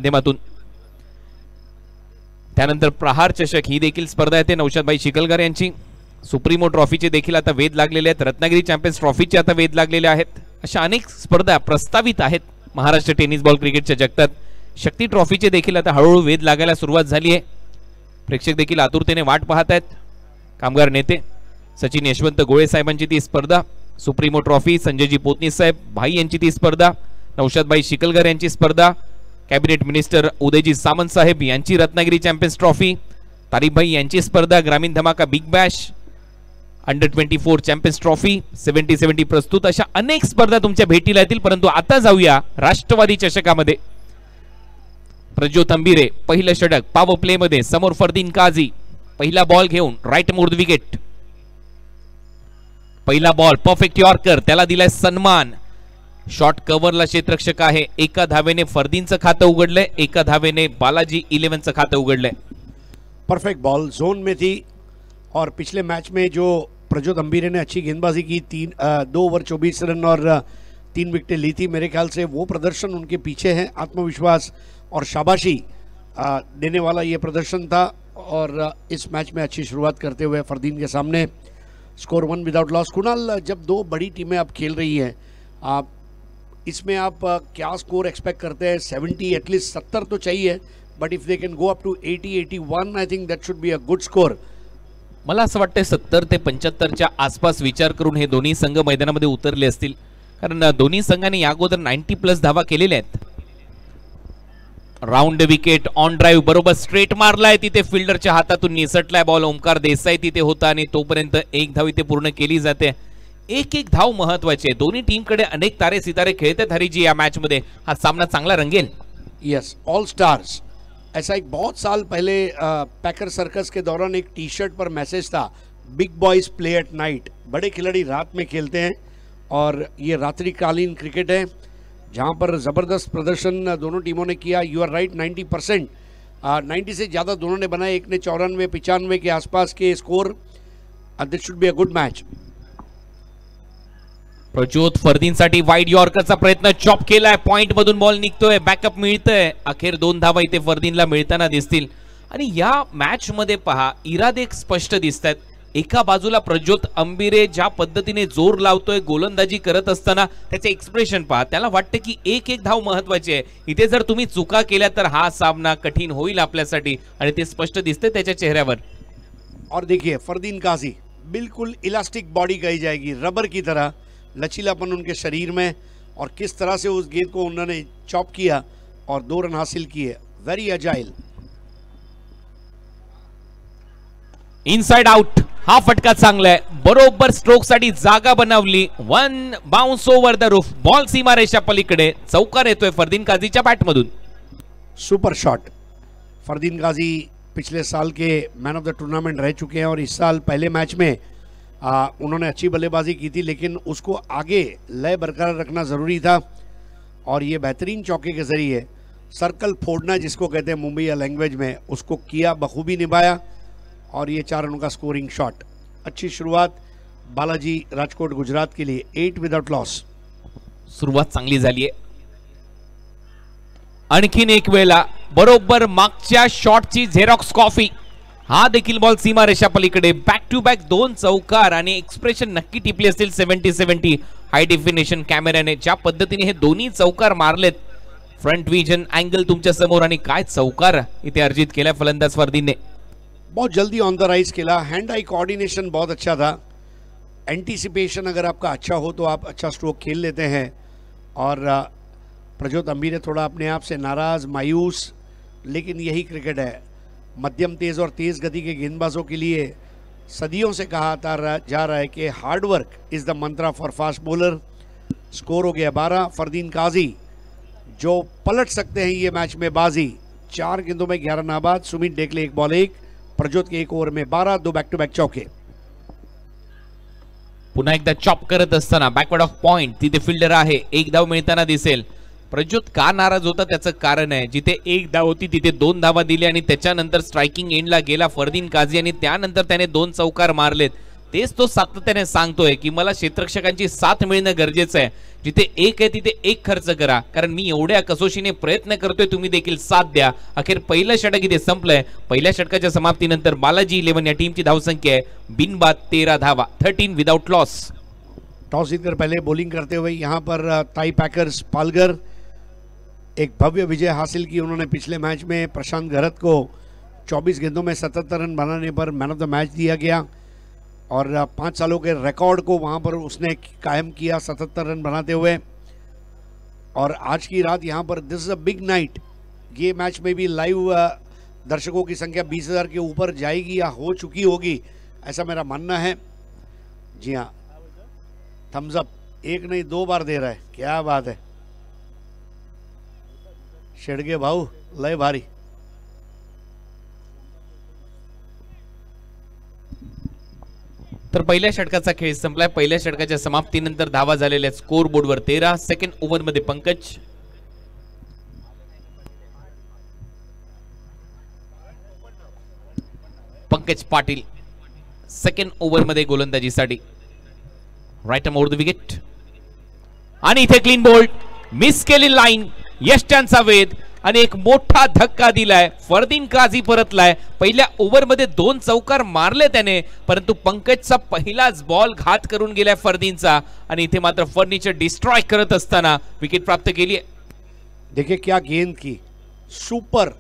माध्यमातून. त्यानंतर प्रहार चषक ही देखील स्पर्धा येते नौशादभाई शिकलकर यांची. सुप्रीमो ट्रॉफीचे देखील आता वेध लागलेले आहेत. रत्नागिरी चॅम्पियन्स ट्रॉफीचे आता वेध लागलेले आहेत. अशा अनेक स्पर्धा प्रस्तावित आहेत महाराष्ट्र टेनिस बॉल क्रिकेटच्या जगतात. शक्ती ट्रॉफीचे देखील आता हळूहळू वेध लागायला सुरुवात झाली आहे. प्रेक्षक देखील आतुरतेने वाट पाहत आहेत. कामगार नेते सचिन यशवंत गोळे साहेबांची ती स्पर्धा. सुप्रीमो ट्रॉफी संजयजी पोतनीस साहेब भाई यांची ती स्पर्धा. नौशादभाई शिकलकर यांची स्पर्धा. कॅबिनेट मिनिस्टर उदयजी सामंत साहेब यांची रत्नागिरी चॅम्पियन्स ट्रॉफी. तारीफभाई यांची स्पर्धा ग्रामीण धमाका बिग बॅश. अंडर-24 चॅम्पियन्स ट्रॉफी 70-70 प्रस्तुत. अशा अनेक स्पर्धा तुमच्या भेटीला येतील. परंतु आता जाऊया राष्ट्रवादी चषकामध्ये. प्रज्योत अंबिरे पहिलं षटक पॉवर प्ले मध्ये समोर फरदीन काझी. पहिला बॉल घेऊन राईट मोड विकेट. पहिला बॉल परफेक्ट यॉर्कर, त्याला दिलाय सन्मान. शॉर्ट कव्हरला क्षेत्ररक्षक आहे. एका धावेने फरदीनचं खातं उघडलंय, एका धावेने बालाजी 11चं खातं उघडलंय. परफेक्ट बॉल जोन में थी और पिछले मैच में जो प्रज्योत अंबिरे ने अच्छी गेंदबाजी की 2 ओवर 24 रन और 3 विकेटें ली थी, मेरे ख्याल से वो प्रदर्शन उनके पीछे है. आत्मविश्वास और शाबाशी देने वाला ये प्रदर्शन था और इस मैच में अच्छी शुरुआत करते हुए फरदीन के सामने स्कोर 1 विदाउट लॉस. कुणाल, जब 2 बड़ी टीमें अब खेल रही हैं, इसमें आप क्या स्कोर एक्सपेक्ट करते हैं? 70 एटलीस्ट 70 तो चाहिए, but if they can go up to 80-81 I think that should be a good score. मला असं वाटतं 70 ते 75च्या आसपास विचार करून हे दोन्ही संघ मैदानामध्ये उतरले असतील. कारण दोन्ही संघांनी याअगोदर 90+ धावा केलेल्या आहेत. राऊंड विकेट ऑन ड्राईव्ह बरोबर स्ट्रेट मारलाय, तिथे फिल्डरच्या हातातून निसटलाय बॉल. ओमकार देसाई तिथे होता आणि तोपर्यंत एक धाव इथे पूर्ण केली जाते. एक धाव महत्वाची आहे. दोन्ही टीमकडे अनेक तारे सितारे खेळतात हरीजी. या मॅच मध्ये हा सामना चांगला रंगेल. Yes, all stars. ऐसा एक बहुत साल पहले पैकर सर्कस के दौरान एक टी शर्ट पर मैसेज था, big boys play at night. बड़े खिलाड़ी रात में खेलते हैं और ये रात्रिकालीन क्रिकेट है जहां पर ज़बरदस्त प्रदर्शन दोनों टीमों ने किया. यू आर राइट, 90%, 90 से ज़्यादा दोनों ने बनाए. एक ने 94-95 के आसपास के score. This should be a good match. Prajyot फरदीनसाठी वाईड यॉर्करचा प्रयत्न, चॉप केलाय. पॉइंट मधून बॉल निघतोय, बॅकअप मिळतंय. अखेर 2 धावा इथे फरदीनला मिळताना दिसतील. आणि या मॅच मध्ये पहा इरादे स्पष्ट दिसतात. एका बाजूला प्रज्योत अंबिरे ज्या पद्धतीने जोर लावतोय गोलंदाजी करत असताना त्याचे एक्सप्रेशन पहा. त्याला वाटतं की एक धाव महत्वाची आहे. इथे जर तुम्ही चुका केल्या तर हा सामना कठीण होईल आपल्यासाठी आणि ते स्पष्ट दिसते त्याच्या चेहऱ्यावर. और देखिए फरदीन काजी बिल्कुल इलास्टिक बॉडी कही जाएगी, रबर की तरह लचीलापन उनके शरीर में, और किस तरह से उस गेंद को उन्होंने चॉप किया और 2 रन हासिल किए. Very agile. Inside out. हा फटका चांगला आहे. बरोबर स्ट्रोक साठी जागा बनवली. 1 bounce over the roof. Ball सीमारेषा पलीकडे. चौकार येतोय फरदीन काझीच्या बॅट मधून. Super shot. फरदीन काजी पिछले साल के मैन ऑफ द टूर्नामेंट रह चुके हैं और इस साल पहले मैच में उन्होंने अच्छी बल्लेबाजी की थी, लेकिन उसको आगे लय बरकरार रखना ज़रूरी था. और ये बेहतरीन चौके के ज़रिए सर्कल फोड़ना जिसको कहते हैं मुंबई लैंग्वेज में, उसको किया, बखूबी निभाया. और ये 4 रनों का स्कोरिंग शॉट. अच्छी शुरुआत बालाजी राजकोट गुजरात के लिए. 8 विदाउट लॉस. सुरुवात चांगली झाली आहे. आणखीन एक वेळा बरोबर मागच्या शॉटची झेरॉक्स कॉफी. हा देखील बॉल सीमारेषा पलीकडे. बॅक टू बॅक 2 चौकार आणि एक्सप्रेशन नक्की टिपले असतील 70-70 हाय डेफिनेशन कॅमेऱ्याने. ज्या पद्धतीने हे दोन्ही चौकार मारलेत, फ्रंट विजन अँगल तुमच्या समोर, आणि काय चौकार इथे अर्जित केला फलंदाज फरदीनने. बहुत जल्दी ऑन द राइज खेला. हैंड आई कोऑर्डिनेशन बहुत अच्छा था. एंटीसिपेशन अगर आपका अच्छा हो तो आप अच्छा स्ट्रोक खेल लेते हैं. और प्रज्योत अंबिरे थोड़ा अपने आप से नाराज़, मायूस, लेकिन यही क्रिकेट है. मध्यम तेज़ और तेज़ गति के गेंदबाजों के लिए सदियों से कहा जा रहा है कि hard work is the Mantra for fast bowler. Score हो गया 12. फरदीन काजी जो पलट सकते हैं ये मैच में बाजी. 4 गेंदों में 11 नाबाद. सुमित डेकले 1 बॉल 1. प्रज्योत के 1 ओवर में 12. 2 बैक टू बैक चौके. पुन्हा एकदा चॉप करत असताना बॅकवर्ड ऑफ पॉइंट. तिथे फिल्डर आहे. 1 धाव मिळताना दिसेल. प्रज्योत का नाराज होता त्याचं कारण आहे. जिथे 1 धाव होती तिथे 2 धावा दिल्या आणि त्याच्यानंतर स्ट्रायकिंग एंडला गेला फरदीन काझी आणि त्यानंतर त्याने 2 चौकार मारलेत. तेच तो सातत्याने सांगतोय की मला क्षेत्ररक्षकांची साथ मिळणं गरजेचं आहे. जिथे एक आहे तिथे एक खर्च करा, कारण मी एवढ्या कसोशीने प्रयत्न करतोय, तुम्ही देखील साथ द्या. अखेर पहिलं षटक इथे संपलंय. पहिल्या षटकाच्या समाप्तीनंतर बालाजी 11 या टीमची धावसंख्या आहे बिनबाद 13 धावा, 13 विदाउट लॉस. टॉस जीतकर पहले बॉलिंग करते हुए यहाँ पर ताई पैकर्स पालघर एक भव्य विजय हासिल की उन्होंने. पिछले मैच में प्रशांत गहरत को 24 गेंदों में 77 रन बनाने पर मैन ऑफ द मैच दिया गया और 5 सालों के रिकॉर्ड को वहां पर उसने कायम किया 77 रन बनाते हुए. और आज की रात यहां पर this is a big night. ये मैच में भी लाइव दर्शकों की संख्या 20,000 के ऊपर जाएगी या हो चुकी होगी, ऐसा मेरा मानना है. जी हाँ, थम्स अप एक नहीं 2 बार दे रहा है, क्या बात है. शेडगे भाऊ लय भारी. तर पहिल्या षटकाचा खेळ संपलाय. पहिल्या षटकाच्या समाप्तीनंतर धावा झालेल्या स्कोर बोर्डवर 13. सेकंड ओव्हर मध्ये पंकज पाटील सेकंड ओव्हर मध्ये गोलंदाजीसाठी. Right arm over the wicket आणि इथे क्लीन बोल्ड. मिस केली लाईन. यष्ट्यांचा वेध आणि एक मोठा धक्का दिलाय. फरदीन काझी परतलाय. पहिल्या ओव्हरमध्ये 2 चौकार मारले त्याने, परंतु पंकजचा पहिलाच बॉल घात करून गेलाय फरदीनचा आणि इथे मात्र फर्निचर डिस्ट्रॉय करत असताना विकेट प्राप्त केली आहे. देखिए क्या गेंद की, सुपर,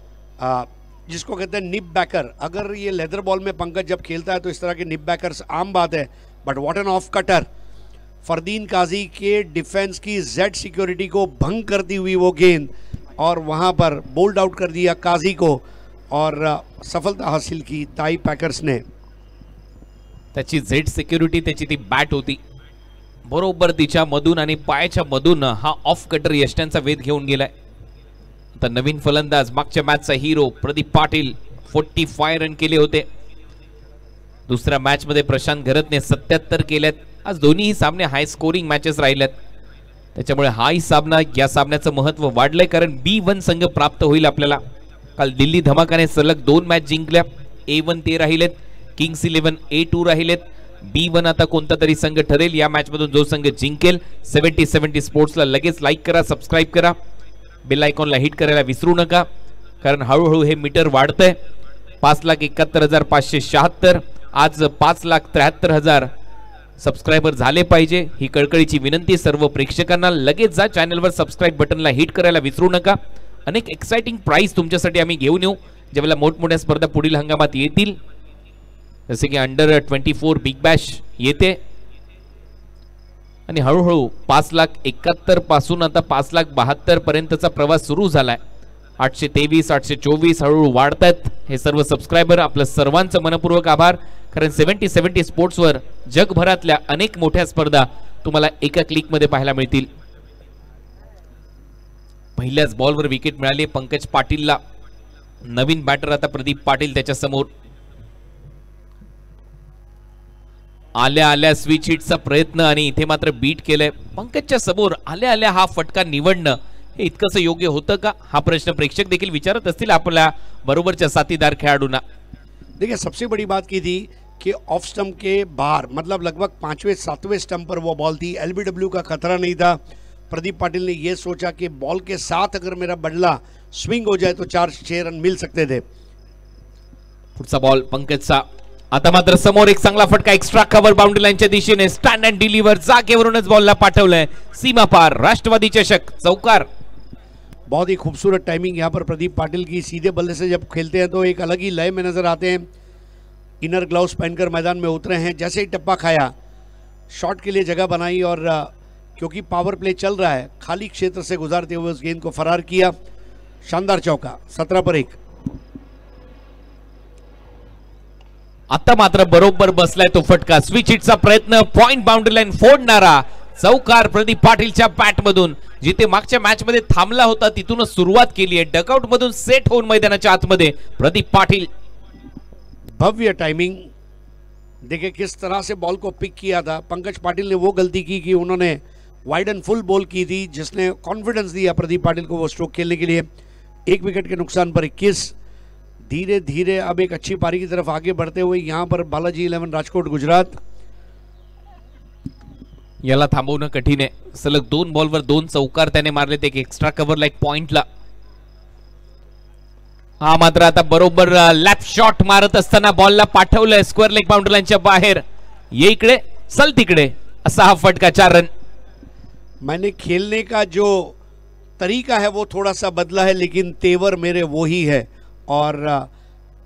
जिसको कहते हैं निप बैकर. अगर ये लेदर बॉल में पंकज जब खेलता है तो इस तरह के निप बैकर्स आम बात है, but what an off cutter. Fardeen Kazi के डिफेंस की जेड सिक्योरिटी को भंग करती हुई वो गेंद और वहां पर बोल्ड आउट कर दिया काजी को और सफलता हासिल की ताई पैकर्स ने. त्याची झेड सिक्युरिटी त्याची ती बॅट होती, बरोबर तिच्या मधून आणि पायाच्या मधून हा ऑफ कटर यष्ट्यांचा वेध घेऊन गेलाय. आता नवीन फलंदाज मागच्या मॅचचा हिरो प्रदीप पाटील 45 रन केले होते. दुसऱ्या मॅच मध्ये प्रशांत गहरतने 77 केलेत. आज दोन्ही सामने हाय स्कोरिंग मॅचेस राहिलेत, त्याच्यामुळे हाही सामना, या सामन्याचं महत्व वाढलंय कारण B1 संघ प्राप्त होईल आपल्याला. काल दिल्ली धमाकाने सलग 2 मॅच जिंकल्या. A1 ते राहिलेत, किंग्स 11 A2 राहिलेत. B1 आता कोणता तरी संघ ठरेल या मॅच मधून जो संघ जिंकेल. 70 स्पोर्ट्सला लगेच लाईक करा, सबस्क्राईब करा, बेल आयकॉनला हिट करायला विसरू नका, कारण हळूहळू हे मीटर वाढतंय. 5,71,576. आज 5,73,000 सबस्क्रायबर झाले पाहिजे, ही कळकळीची विनंती सर्व प्रेक्षकांना. लगेच जा चॅनलवर सबस्क्राईब बटनला हिट करायला विसरू नका. अनेक एक्साइटिंग प्राइज तुमच्यासाठी आम्ही घेऊन येऊ ज्यावेळेला मोठमोठ्या स्पर्धा पुढील हंगामात येतील, जसे की अंडर 24 बिग बॅश येते आणि हळूहळू 5,71,000 पासून आता 5,72,000 पर्यंतचा प्रवास सुरू झालाय. 823, 824 हळूहळू वाढतायत हे सर्व सबस्क्रायबर. आपलं सर्वांचं मनपूर्वक आभार, कारण 70 स्पोर्ट्सवर जगभरातल्या अनेक मोठ्या स्पर्धा तुम्हाला एका क्लिक मध्ये पाहायला मिळतील. पहिल्याच बॉलवर विकेट मिळाली पंकज पाटीलला. नवीन बॅटर आता प्रदीप पाटील त्याच्या समोर. आल्या आल्या स्विच हिटचा प्रयत्न आणि इथे मात्र बीट केलंय. पंकजच्या समोर आल्या आल्या हा फटका निवडणं हे इतकंच योग्य होतं का, हा प्रश्न प्रेक्षक देखील विचारत असतील आपल्या बरोबरच्या साथीदार खेळाडूंना. देखिए सबसे बड़ी बात की थी कि ऑफ स्टंप के बाहर, मतलब लगभग 5वें 7वें स्टंप पर वो बॉल थी. LBW का खतरा नहीं था. प्रदीप पाटिल ने ये सोचा कि बॉल के साथ अगर मेरा बल्ला स्विंग हो जाए तो 4-6 रन मिल सकते थे. पुढचा बॉल पंकजचा. आता मात्र समोर एक चांगला फटका एक्स्ट्रा कव्हर बाउंड्री लाईनच्या दिशेने. स्टँड अँड डिलिव्हर, जागेवरूनच बॉलला पाठवलंय सीमा पार. राष्ट्रवादी चषक चौकार. बहुत ही खूबसूरत टाइमिंग यहाँ पर प्रदीप पाटिल की. सीधे बल्ले से जब खेलते हैं तो एक अलग ही लय में नजर आते हैं. इनर ग्लव्स पहनकर मैदान में उतरे हैं. जैसे ही टप्पा खाया, शॉट के लिए जगह बनाई और क्योंकि पावर प्ले चल रहा है, खाली क्षेत्र से गुजारते हुए उस गेंद को फरार किया. शानदार चौका. 17 पर 1. आता मात्र बरोबर बसलाय तो फटका. स्विच हिटचा प्रयत्न, पॉइंट बाउंड्री लाईन फोडणारा चौकार प्रदीप पाटीलच्या बॅट मधून. जिथे मागच्या मॅच मध्ये थांबला होता तिथूनच सुरुवात केली आहे. डकआउट मधून सेट होऊन मैदानाच्या आतमध्ये प्रदीप पाटील. भव्य टाइमिंग. देखिए किस तरह से बॉल को पिक किया था. पंकज पाटिल ने वो गलती की कि उन्होंने वाइड एंड फुल बॉल की थी, जिसने कॉन्फिडेंस दिया प्रदीप पाटिल को वो स्ट्रोक खेलने के लिए. 1 विकेट के नुकसान पर 21. धीरे धीरे अब एक अच्छी पारी की तरफ आगे बढ़ते हुए यहाँ पर बालाजी 11 राजकोट गुजरात याला थांबवणं कठीण आहे. सलग 2 बॉलवर 2 चौकार त्याने मारलेत, एक एक्स्ट्रा कव्हरला, एक पॉइंटला. हा मात्र आता बरोबर लॅप शॉट मारत असताना बॉलला पाठवलंय स्क्वेअर लेग बाउंड्री लाईनच्या बाहेर. ये इकडे चल तिकडे असा हा फटका. 4 रन. मैंने खेलने का जो तरीका है वो थोड़ा सा बदला है, लेकिन तेवर मेरे वो ही है. और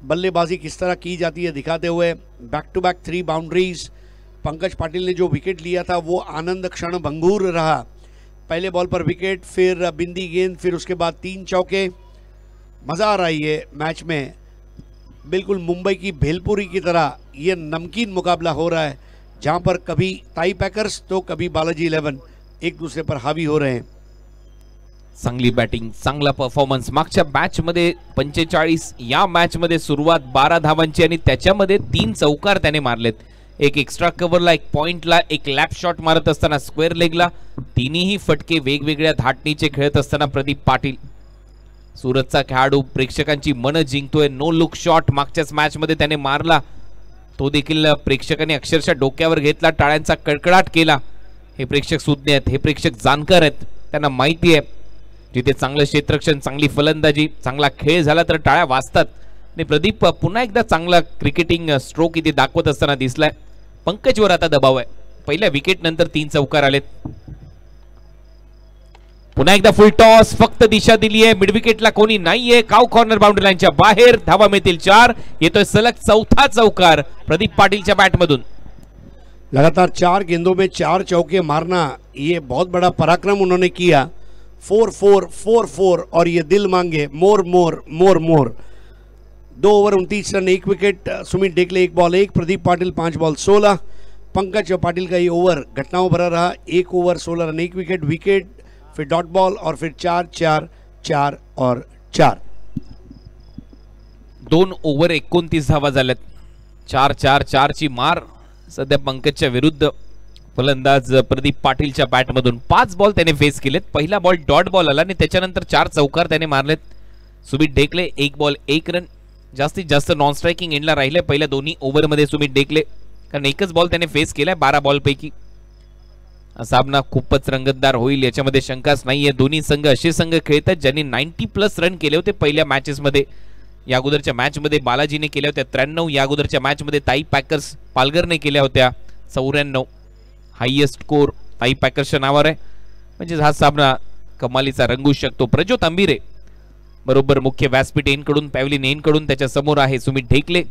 बल्लेबाजी किस तरह की जाती है दिखाते हुए back to back 3 boundaries. Pankaj Patil ने जो विकेट लिया था वो आनंद क्षण भंगूर रहा. पहले बॉल पर विकेट, फिर बिंदी गेंद, फिर उसके बाद 3 चौके. मज़ा आ रहा है ये मैच में. बिल्कुल मुंबई की भेलपुरी की तरह ये नमकीन मुकाबला हो रहा है, जहां पर कभी टाई पैकर्स तो कभी बालाजी 11 एक दूसरे पर हावी हो रहे हैं. चांगली बॅटिंग, चांगला परफॉर्मन्स. मागच्या मॅच मध्ये 45, या मॅच मध्ये सुरुवात 12 धावांची आणि त्याच्यामध्ये 3 चौकार त्याने मारलेत. एक एक्स्ट्रा कव्हरला, एक पॉइंटला, एक लॅप शॉट मारत असताना स्क्वेअर लेगला. तिन्ही फटके वेगवेगळ्या धाटणीचे खेळत असताना प्रदीप पाटील, सुरतचा खेळाडू, प्रेक्षकांची मन जिंकतोय. नो लुक शॉट मागच्याच मॅच मध्ये त्याने मारला, तो देखील प्रेक्षकांनी अक्षरशः डोक्यावर घेतला, टाळ्यांचा कडकडाट केला. हे प्रेक्षक सुज्ञ आहेत, हे प्रेक्षक जाणकार आहेत, त्यांना माहिती आहे जिथे चांगलं क्षेत्ररक्षण, चांगली फलंदाजी, चांगला खेळ झाला तर टाळ्या वाजतात. आणि प्रदीप पुन्हा एकदा चांगला क्रिकेटिंग स्ट्रोक इथे दाखवत असताना दिसलाय. पंकजवर आता दबाव आहे. पहिल्या विकेट नंतर 3 चौकार आलेत. पुन्हा एकदा फुल टॉस, फक्त दिशा दिली आहे. मिड विकेटला कोणी नाहीये. काव कॉर्नर बाउंड्री लाईनच्या बाहेर. धावा मिळतील 4. येतोय सलग 4था चौकार प्रदीप पाटीलच्या बॅटमधून. लगातार 4 गेंदों में 4 चौके मारना, ये बहुत बड़ा पराक्रम उन्होंने किया. 4-4, 4-4 और ये दिल मांगे more more more more. 2 over 29 run, 1 wicket. Sumit Dekle 1 ball 1, Pradeep Patil 5 ball 16. Pankaj Patil का ये ओवर घटनाओं भरा रहा. 1 ओवर 16 रन, 1 विकेट, विकेट, फिर डॉट बॉल और फिर 4-4, 4 और 4. 2 ओव्हर 29 धावा झाल्यात. 4-4-4 ची मार सध्या पंकजच्या विरुद्ध. फलंदाज प्रदीप पाटीलच्या बॅटमधून 5 बॉल त्याने फेस केलेत. पहिला बॉल डॉट बॉल आला आणि त्याच्यानंतर 4 चौकार त्याने मारलेत. सुमित डेकले 1 बॉल 1 रन, जास्तीत जास्त नॉन स्ट्रायकिंग एंडला राहिले पहिल्या दोन्ही ओव्हरमध्ये सुमित डेकले, कारण एकच बॉल त्याने फेस केलाय 12 बॉल पैकी. सामना खूपच रंगतदार होईल याच्यामध्ये शंकाच नाहीये. दोन्ही संघ असे संघ खेळतात ज्यांनी 90+ रन केले होते पहिल्या मॅचेस मध्ये. या अगोदरच्या मॅच मध्ये बालाजीने केल्या होत्या 93. या अगोदरच्या मॅच मध्ये ताई पॅकर्स पालघरने केल्या होत्या 94. हायएस्ट स्कोर ताई पॅकर्सच्या नावावर आहे. म्हणजे हा सामना कमालीचा रंगू शकतो. प्रज्योत अंबिरे बरोबर मुख्य व्यासपीठ एन कडून, पॅव्हलिन एन कडून त्याच्या समोर आहे Sumit Dhekle.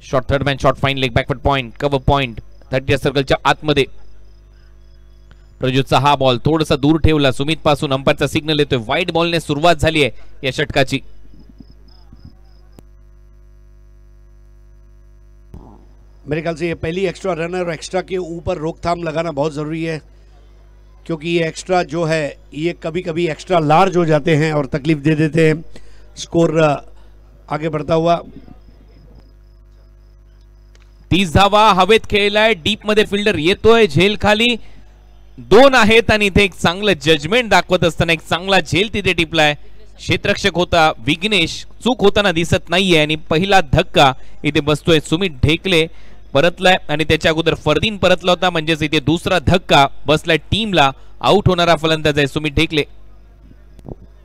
Short third man, short fine leg, backward point, cover point 30 सर्कलच्या आतमध्ये. प्रज्योतचा हा बॉल थोडासा दूर ठेवला सुमित पासून. अंपायरचा सिग्नल येतोय. वाईड बॉलने सुरुवात झाली आहे या षटकाची. मेरे ख्याल से ये पहली एक्स्ट्रा रन है और एक्स्ट्रा के ऊपर रोकथाम लगाना बहुत ज़रूरी है, क्योंकि ये एक्स्ट्रा जो है ये कभी कभी एक्स्ट्रा लार्ज हो जाते हैं और तकलीफ दे देते हैं. स्कोर आगे बढ़ता हुआ. 30 धावा हवेत खेळलाय. डीप मध्ये फिल्डर येतोय, झेल खाली 2 आहेत आणि इथे एक चांगलं जजमेंट दाखवत असताना एक चांगला झेल तिथे टिपलाय. क्षेत्ररक्षक होता विघ्नेश, चूक होताना दिसत नाहीये आणि पहिला धक्का इथे बसतोय. सुमित ढेकले परतलाय आणि त्याच्या अगोदर फरदीन परतला होता, म्हणजेच इथे दुसरा धक्का बसलाय. टीमला आउट होणारा फलंदाज आहे सुमित ढेकले.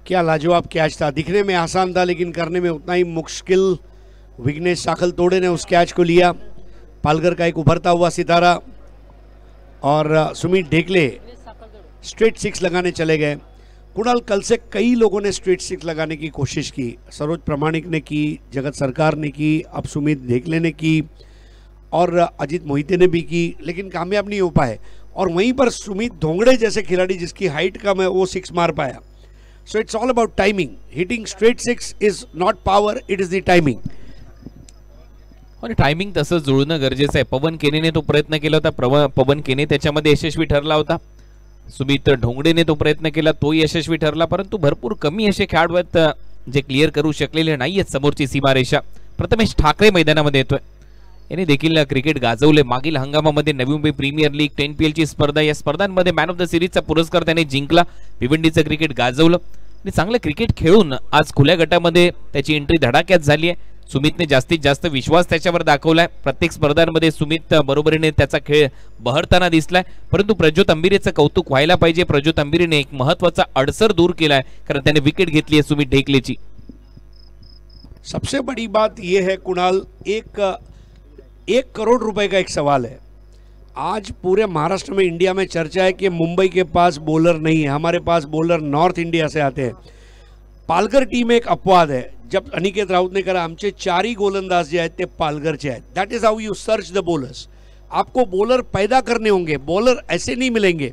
क्या लाजवाब कैच था. दिखने में आसान था लेकिन करने में उतना ही मुश्किल. विघ्नेश साखल तोड़े ने उस कैच को लिया. पालघर का एक उभरता हुआ सितारा. और सुमित ढेकले स्ट्रेट 6 लगाने चले गए. कुणाल, कल से कई लोगों ने स्ट्रेट 6 लगाने की कोशिश की. सरोज प्रामाणिक ने की, जगत सरकार ने की, अब सुमित ढेकले ने की और अजीत मोहिते ने भी की, लेकिन कामयाब नहीं हो पाए. और वहीं पर सुमित धोंगड़े जैसे खिलाड़ी जिसकी हाइट कम है वो 6 मार पाया. So it's all about timing. Hitting straight 6 is not power, it is the timing. आणि टायमिंग तसं जुळणं गरजेचं आहे. पवन केनेने तो प्रयत्न केला होता, पवन केने त्याच्यामध्ये यशस्वी ठरला होता. सुमित ढोंगडेने तो प्रयत्न केला, तोही यशस्वी ठरला. परंतु भरपूर कमी असे खेळाडू आहेत जे क्लिअर करू शकलेले नाहीयेत समोरची सीमारेषा. प्रथमेश ठाकरे मैदानामध्ये येतोय. याने देखील क्रिकेट गाजवले. मागील हंगामामध्ये Navi Mumbai premiere league, 10PL ची स्पर्धा, या स्पर्धांमध्ये मॅन ऑफ द सिरीजचा पुरस्कार त्याने जिंकला. भिवंडीचं क्रिकेट गाजवलं आणि चांगलं क्रिकेट खेळून आज खुल्या गटामध्ये त्याची एंट्री धडाक्यात झाली आहे. सुमितने जास्तीत जास्त विश्वास त्याच्यावर दाखवलाय. प्रत्येक स्पर्धांमध्ये सुमित बरोबरीने त्याचा खेळ बहरताना दिसलाय. परंतु प्रज्योत अंबिरेचं कौतुक व्हायला पाहिजे. प्रज्योत अंबिरेने एक महत्वाचा अडसर दूर केलाय, कारण त्याने विकेट घेतली आहे सुमित ढेकलेची. सबसे बड़ी बात यह है कुणाल, एक करोड़ रुपए का एक सवाल है. आज पूरे महाराष्ट्र में, इंडिया में चर्चा है कि मुंबई के पास बॉलर नहीं है, हमारे पास बॉलर नॉर्थ इंडिया से आते हैं. पालघर टीम एक अपवाद है. जब अनिकेत राऊत ने कहा आमचे 4 गोलंदाज जे आहेत ते पालघरचे आहेत. That is how you search the bowlers. आपको बॉलर पैदा करने होंगे, बॉलर ऐसे नहीं मिलेंगे.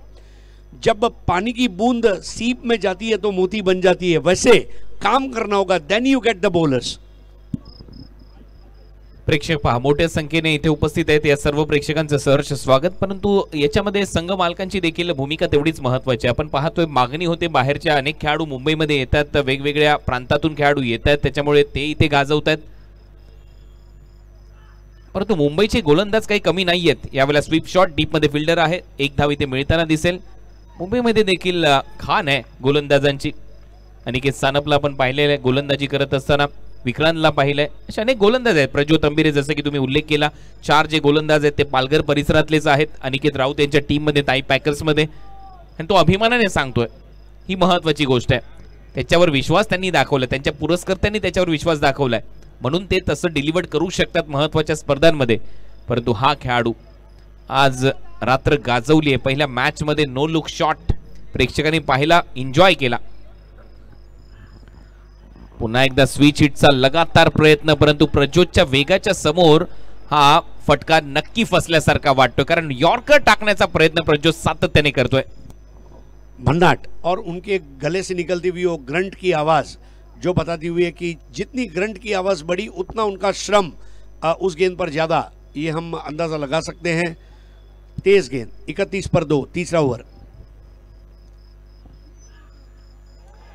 जब पानी की बूंद सीप में जाती है तो मोती बन जाती है, वैसे काम करना होगा, then you get the bowlers. प्रेक्षक पहा, मोठ्या संख्येने इथे उपस्थित आहेत. या सर्व प्रेक्षकांचं सहर्ष स्वागत. परंतु याच्यामध्ये संघ मालकांची देखील भूमिका तेवढीच महत्वाची आहे. आपण पाहतोय मागणी होते, बाहेरच्या अनेक खेळाडू मुंबईमध्ये येतात, वेगवेगळ्या प्रांतातून खेळाडू येतात, त्याच्यामुळे ते इथे गाजवतात. परंतु मुंबईचे गोलंदाज काही कमी नाहीयेत. यावेळेला स्वीप शॉट डीप मध्ये फिल्डर आहे, एक धाव इथे मिळताना दिसेल. मुंबईमध्ये देखील खान आहे गोलंदाजांची. अनिकेत सानपला आपण पाहिलेलं आहे गोलंदाजी करत असताना, विक्रांतला पाहिलंय. अशा अनेक गोलंदाज आहेत. प्रज्योत अंबिरे जसं की तुम्ही उल्लेख केला, 4 जे गोलंदाज आहेत ते पालघर परिसरातलेच आहेत. अनिकेत राऊत यांच्या टीम मध्ये, ताई पॅकर्स मध्ये, आणि तो अभिमानाने सांगतोय. ही महत्वाची गोष्ट आहे. त्याच्यावर विश्वास त्यांनी दाखवला, त्यांच्या पुरस्कर्त्यांनी त्याच्यावर विश्वास दाखवलाय, म्हणून ते तसं डिलिव्हर करू शकतात महत्वाच्या स्पर्धांमध्ये. परंतु हा खेळाडू आज रात्र गाजवली आहे. पहिल्या मॅच मध्ये नो लुक शॉट प्रेक्षकांनी पाहिला, एन्जॉय केला. पुन्हा एकदा स्विच हिटचा लगातार प्रयत्न, परंतु प्रज्योतच्या वेगाच्या समोर हा फटका नक्की फसल्यासारखा वाटतो, कारण यॉर्कर टाकण्याचा प्रयत्न प्रज्योत सातत्याने करतोय. भन्नाट और उनके गले से निकलती हुई वो ग्रंट की आवाज जो बताती हुई है कि जितनी ग्रंट की आवाज बढ़ी उतना उनका श्रम उस गेंद पर ज्यादा, ये हम अंदाजा लगा सकते हैं. तेज गेंद, 31 पर 2, तीसरा ओव्हर.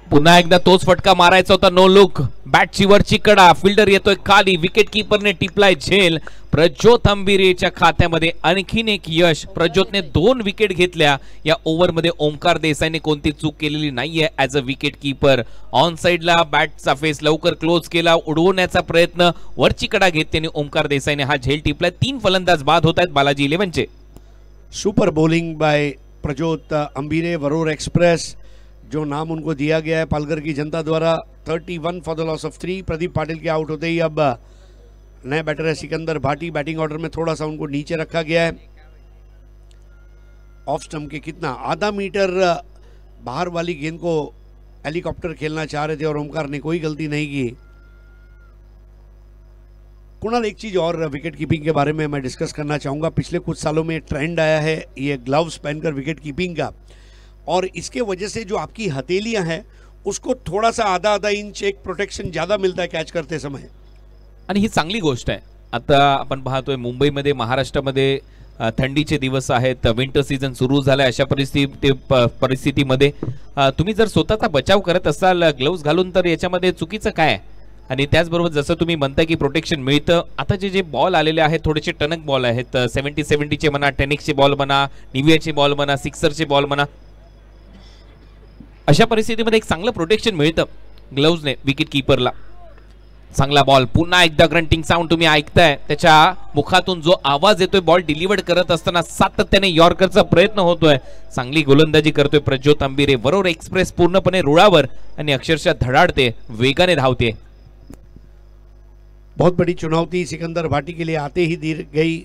पुन्हा एकदा तोच फटका मारायचा होता. नो लुक, बॅटची वरची कडा, फिल्डर येतोय खाली, विकेट कीपरने टिपलाय झेल. प्रज्योत अंबिरेच्या खात्यामध्ये आणखीन एक यश. प्रज्योतने 2 विकेट घेतल्या. या ओव्हरमध्ये ओमकार देसाईने कोणती चूक केलेली नाहीये as a wicket keeper. On साइडला बॅटचा फेस लवकर क्लोज केला, उडवण्याचा प्रयत्न, वरची कडा घेत त्यांनी ओमकार देसाईने हा झेल टिपलाय. 3 फलंदाज बाद होत आहेत बालाजी 11चे. Super bowling by Prajyot Ambire. वरोर एक्सप्रेस जो नाम उनको दिया गया है पालघर की जनता द्वारा. 31 for the loss of 3. Pradeep Patil के आउट होते ही अब नए बैटर है सिकंदर भाटी. बैटिंग ऑर्डर में थोड़ा सा उनको नीचे रखा गया है. ऑफ स्टंप के कितना आधा मीटर बाहर वाली गेंद को हेलीकॉप्टर खेलना चाह रहे थे और ओमकार ने कोई गलती नहीं की. कुणाल, एक चीज और विकेट कीपिंग के बारे में मैं डिस्कस करना चाहूंगा. पिछले कुछ सालों में ट्रेंड आया है ये ग्लव्स पहनकर विकेट कीपिंग का, और इसके वजह से जो आपकी हथेलियां हैं उसको थोड़ा सा आधा इंच एक प्रोटेक्शन ज्यादा मिलता है कैच करते समय. आणि ही चांगली गोष्ट आहे. आता आपण पाहतोय मुंबईमध्ये, महाराष्ट्रामध्ये थंडीचे दिवस आहेत, विंटर सीझन सुरू झालाय. अशा परिस्थितीमध्ये तुम्ही जर स्वतःचा बचाव करत असाल ग्लोव्स घालून, तर याच्यामध्ये चुकीचं काय? आणि त्याचबरोबर जसं तुम्ही म्हणताय की प्रोटेक्शन मिळतं. आता जे बॉल आलेले आहेत थोडेसे टणक बॉल आहेत, 70-70चे म्हणा, टेनिक्सचे बॉल म्हणा, निवियाचे बॉल म्हणा, सिक्सरचे बॉल म्हणा, अशा परिस्थितीमध्ये एक चांगलं प्रोटेक्शन मिळतं ग्लोव्सने विकेट कीपरला. चांगला बॉल, पुन्हा एकदा ग्रंटिंग साऊंड तुम्ही ऐकताय. त्याच्या मुखातून जो आवाज येतोय बॉल डिलिव्हर करत असताना, सातत्याने यॉर्करचा प्रयत्न होतोय. चांगली गोलंदाजी करतोय प्रज्योत अंबिरे. वरोर एक्सप्रेस पूर्णपणे रुळावर आणि अक्षरशः धडाडते, वेगाने धावते. बहुत बड़ी चुनौती सिकंदर भाटी के लिए आते ही दी गई.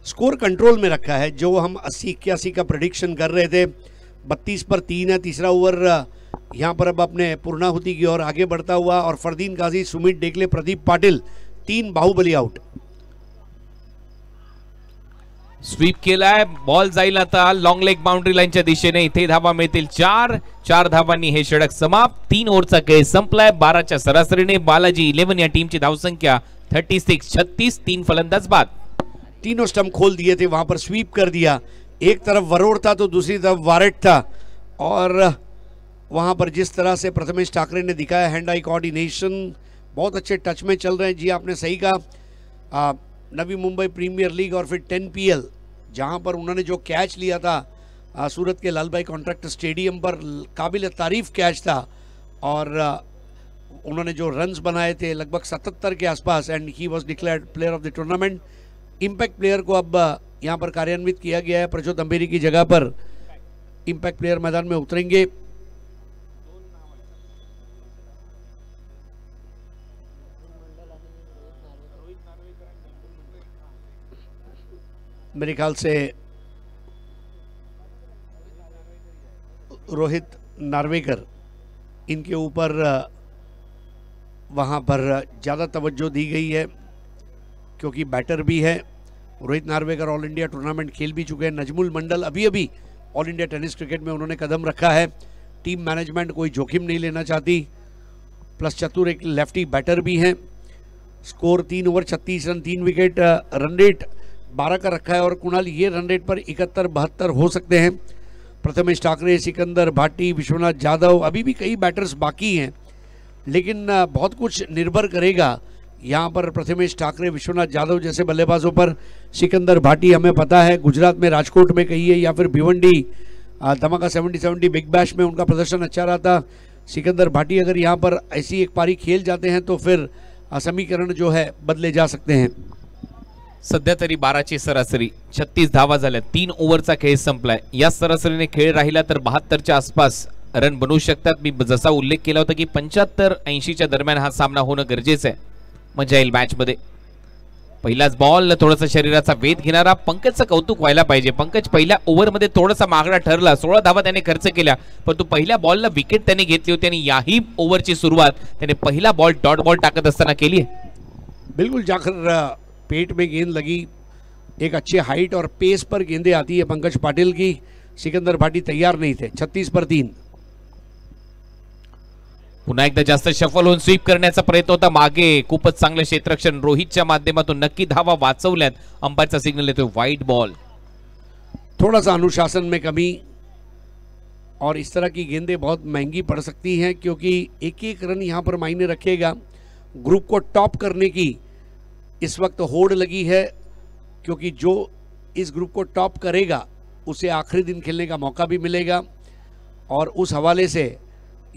स्कोर कंट्रोल में रखा है. जो हम 80-81 का प्रेडिक्शन कर रहे थे, 32 पर 3 है. तीसरा ओवर यहाँ पर अब अपने पूर्णाहुति की ओर आगे बढ़ता हुआ, और फरदीन काजी, सुमित ढेकले, प्रदीप पाटिल, 3 बाहुबली आउट. स्वीप केलाय, बॉल जाईल आता लॉंग लेग बाउंड्री लाईनच्या दिशेने. इथे धावा मिळतील 4 धावांनी हे षटक समाप्त. 3 ओव्हरचा खेळ संपलाय. 12च्या सरासरीने बालाजी 11 या टीमची धावसंख्या 36-36. 3 फलंदाज बाद. तीनों स्टंप खोल दिए थे, वहां पर स्वीप कर दिया. एक तरफ वरोर था तो दूसरी तरफ वारेट था, और वहां पर जिस तरह से प्रथमेश ठाकरे ने दिखाया हैंड आई कोऑर्डिनेशन, बहुत अच्छे टच में चल रहे हैं. जी आपने सही कहा. नवी मुंबई प्रीमियर लीग और फिर 10 PL, जहां पर उन्होंने जो कैच लिया था सूरत के लालभाई कॉन्ट्रैक्ट स्टेडियम पर, काबिल तारीफ कैच था. और उन्होंने जो रन्स बनाए थे लगभग 77 के आसपास, and he was declared player of the tournament. Impact player को अब यहाँ पर कार्यान्वित किया गया है। प्रज्योत अम्बेरी की जगह पर इम्पैक्ट प्लेयर मैदान में उतरेंगे। मेरे ख्याल से रोहित नार्वेकर, इनके ऊपर वहाँ पर ज़्यादा तवज्जो दी गई है क्योंकि बैटर भी है। Rohit Narvekar all India tournament खेल भी चुके हैं। नजमुल मंडल अभी अभी ऑल इंडिया टेनिस क्रिकेट में उन्होंने कदम रखा है। टीम मैनेजमेंट कोई जोखिम नहीं लेना चाहती। प्लस चतुर एक लेफ्टी बैटर भी हैं। Score 3 over 36 run, 3 wicket, run rate 12 का रखा है। और कुणाल, ये रन रेट पर 71-72 हो सकते हैं। प्रथमेश ठाकरे, सिकंदर भाटी, विश्वनाथ जाधव, अभी भी कई बैटर्स बाकी हैं, लेकिन बहुत कुछ निर्भर करेगा यहाँ पर प्रथमेश ठाकरे, विश्वनाथ जाधव जैसे बल्लेबाजों पर। सिकंदर भाटी हमें पता है गुजरात में राजकोट में कही है या फिर भिवंडी धमाका 70-70 बिग बैश में उनका प्रदर्शन अच्छा रहा था। सिकंदर भाटी अगर यहाँ पर ऐसी एक पारी खेल जाते हैं तो फिर समीकरण जो है बदले जा सकते हैं। सध्या तरी 12ची सरासरी, 36 धावा झाल्या, 3 ओव्हरचा खेळ संपलाय। या सरासरीने खेळ राहिला तर 72च्या आसपास रन बनवू शकतात। मी जसा उल्लेख केला होता की 75-80च्या दरम्यान हा सामना होणं गरजेचं आहे, मजा येईल मॅच मध्ये। पहिलाच बॉल, थोडासा शरीराचा वेध घेणारा पंकजचं कौतुक व्हायला पाहिजे। पंकज पहिल्या ओव्हरमध्ये थोडासा मागडा ठरला, 16 धावा त्याने खर्च केल्या, परंतु पहिल्या बॉलला विकेट त्याने घेतली होती आणि याही ओव्हरची सुरुवात त्याने पहिला बॉल डॉट बॉल टाकत असताना केली आहे। बिल्कुल जाकर पेट में गेंद लगी। एक अच्छे हाइट और पेस पर गेंदें आती है पंकज पाटिल की। सिकंदर भाटी तैयार नहीं थे। 36 पर 3। पुन्हा एकदा जास्त शफल होऊन स्वीप करण्याचा प्रयत्न होता मागे। खूपच चांगलं क्षेत्ररक्षण रोहितच्या माध्यमातून, नक्की धावा वाचवल्यात। अंपायरचा सिग्नल येतोय वाईड बॉल। थोड़ा सा अनुशासन में कमी, और इस तरह की गेंदें बहुत महंगी पड़ सकती हैं क्योंकि एक एक रन यहाँ पर मायने रखेगा। ग्रुप को टॉप करने की इस वक्त होड़ लगी है क्योंकि जो इस ग्रुप को टॉप करेगा उसे आखिरी दिन खेलने का मौका भी मिलेगा, और उस हवाले से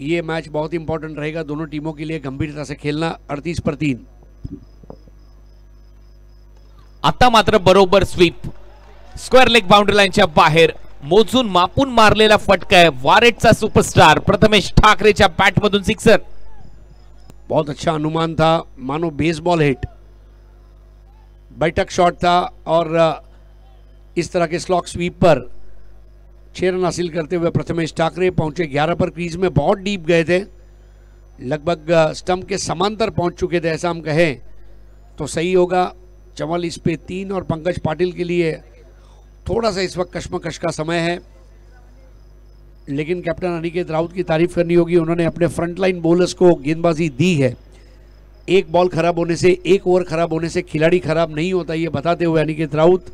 ये मैच बहुत इंपॉर्टेंट रहेगा दोनों टीमों के लिए गंभीरता से खेलना। 38 पर 3। आता मात्र बरोबर स्वीप, स्क्वेअर लेग बाउंड्री लाईनच्या बाहेर मोजून मापून मारलेला फटका आहे। वारेटचा सुपरस्टार प्रथमेश ठाकरेच्या बॅटमधून सिक्सर। बहुत अच्छा अनुमान था, मानो बेसबॉल हिट। बैठक शॉट था और इस तरह के स्लॉक स्वीप पर 6 रन हासिल करते हुए प्रथमेश ठाकरे पहुंचे 11 पर। क्रीज में बहुत डीप गए थे, लगभग स्टंप के समांतर पहुंच चुके थे, ऐसा हम कहें तो सही होगा। 44 पे 3 और पंकज पाटिल के लिए थोड़ा सा इस वक्त कश्मकश का समय है, लेकिन कैप्टन अनिकेत राउत की तारीफ करनी होगी। उन्होंने अपने फ्रंटलाइन बॉलर्स को गेंदबाजी दी है। एक बॉल खराब होने से, एक ओवर खराब होने से खिलाड़ी खराब नहीं होता, ये बताते हुए अनिकेत राउत।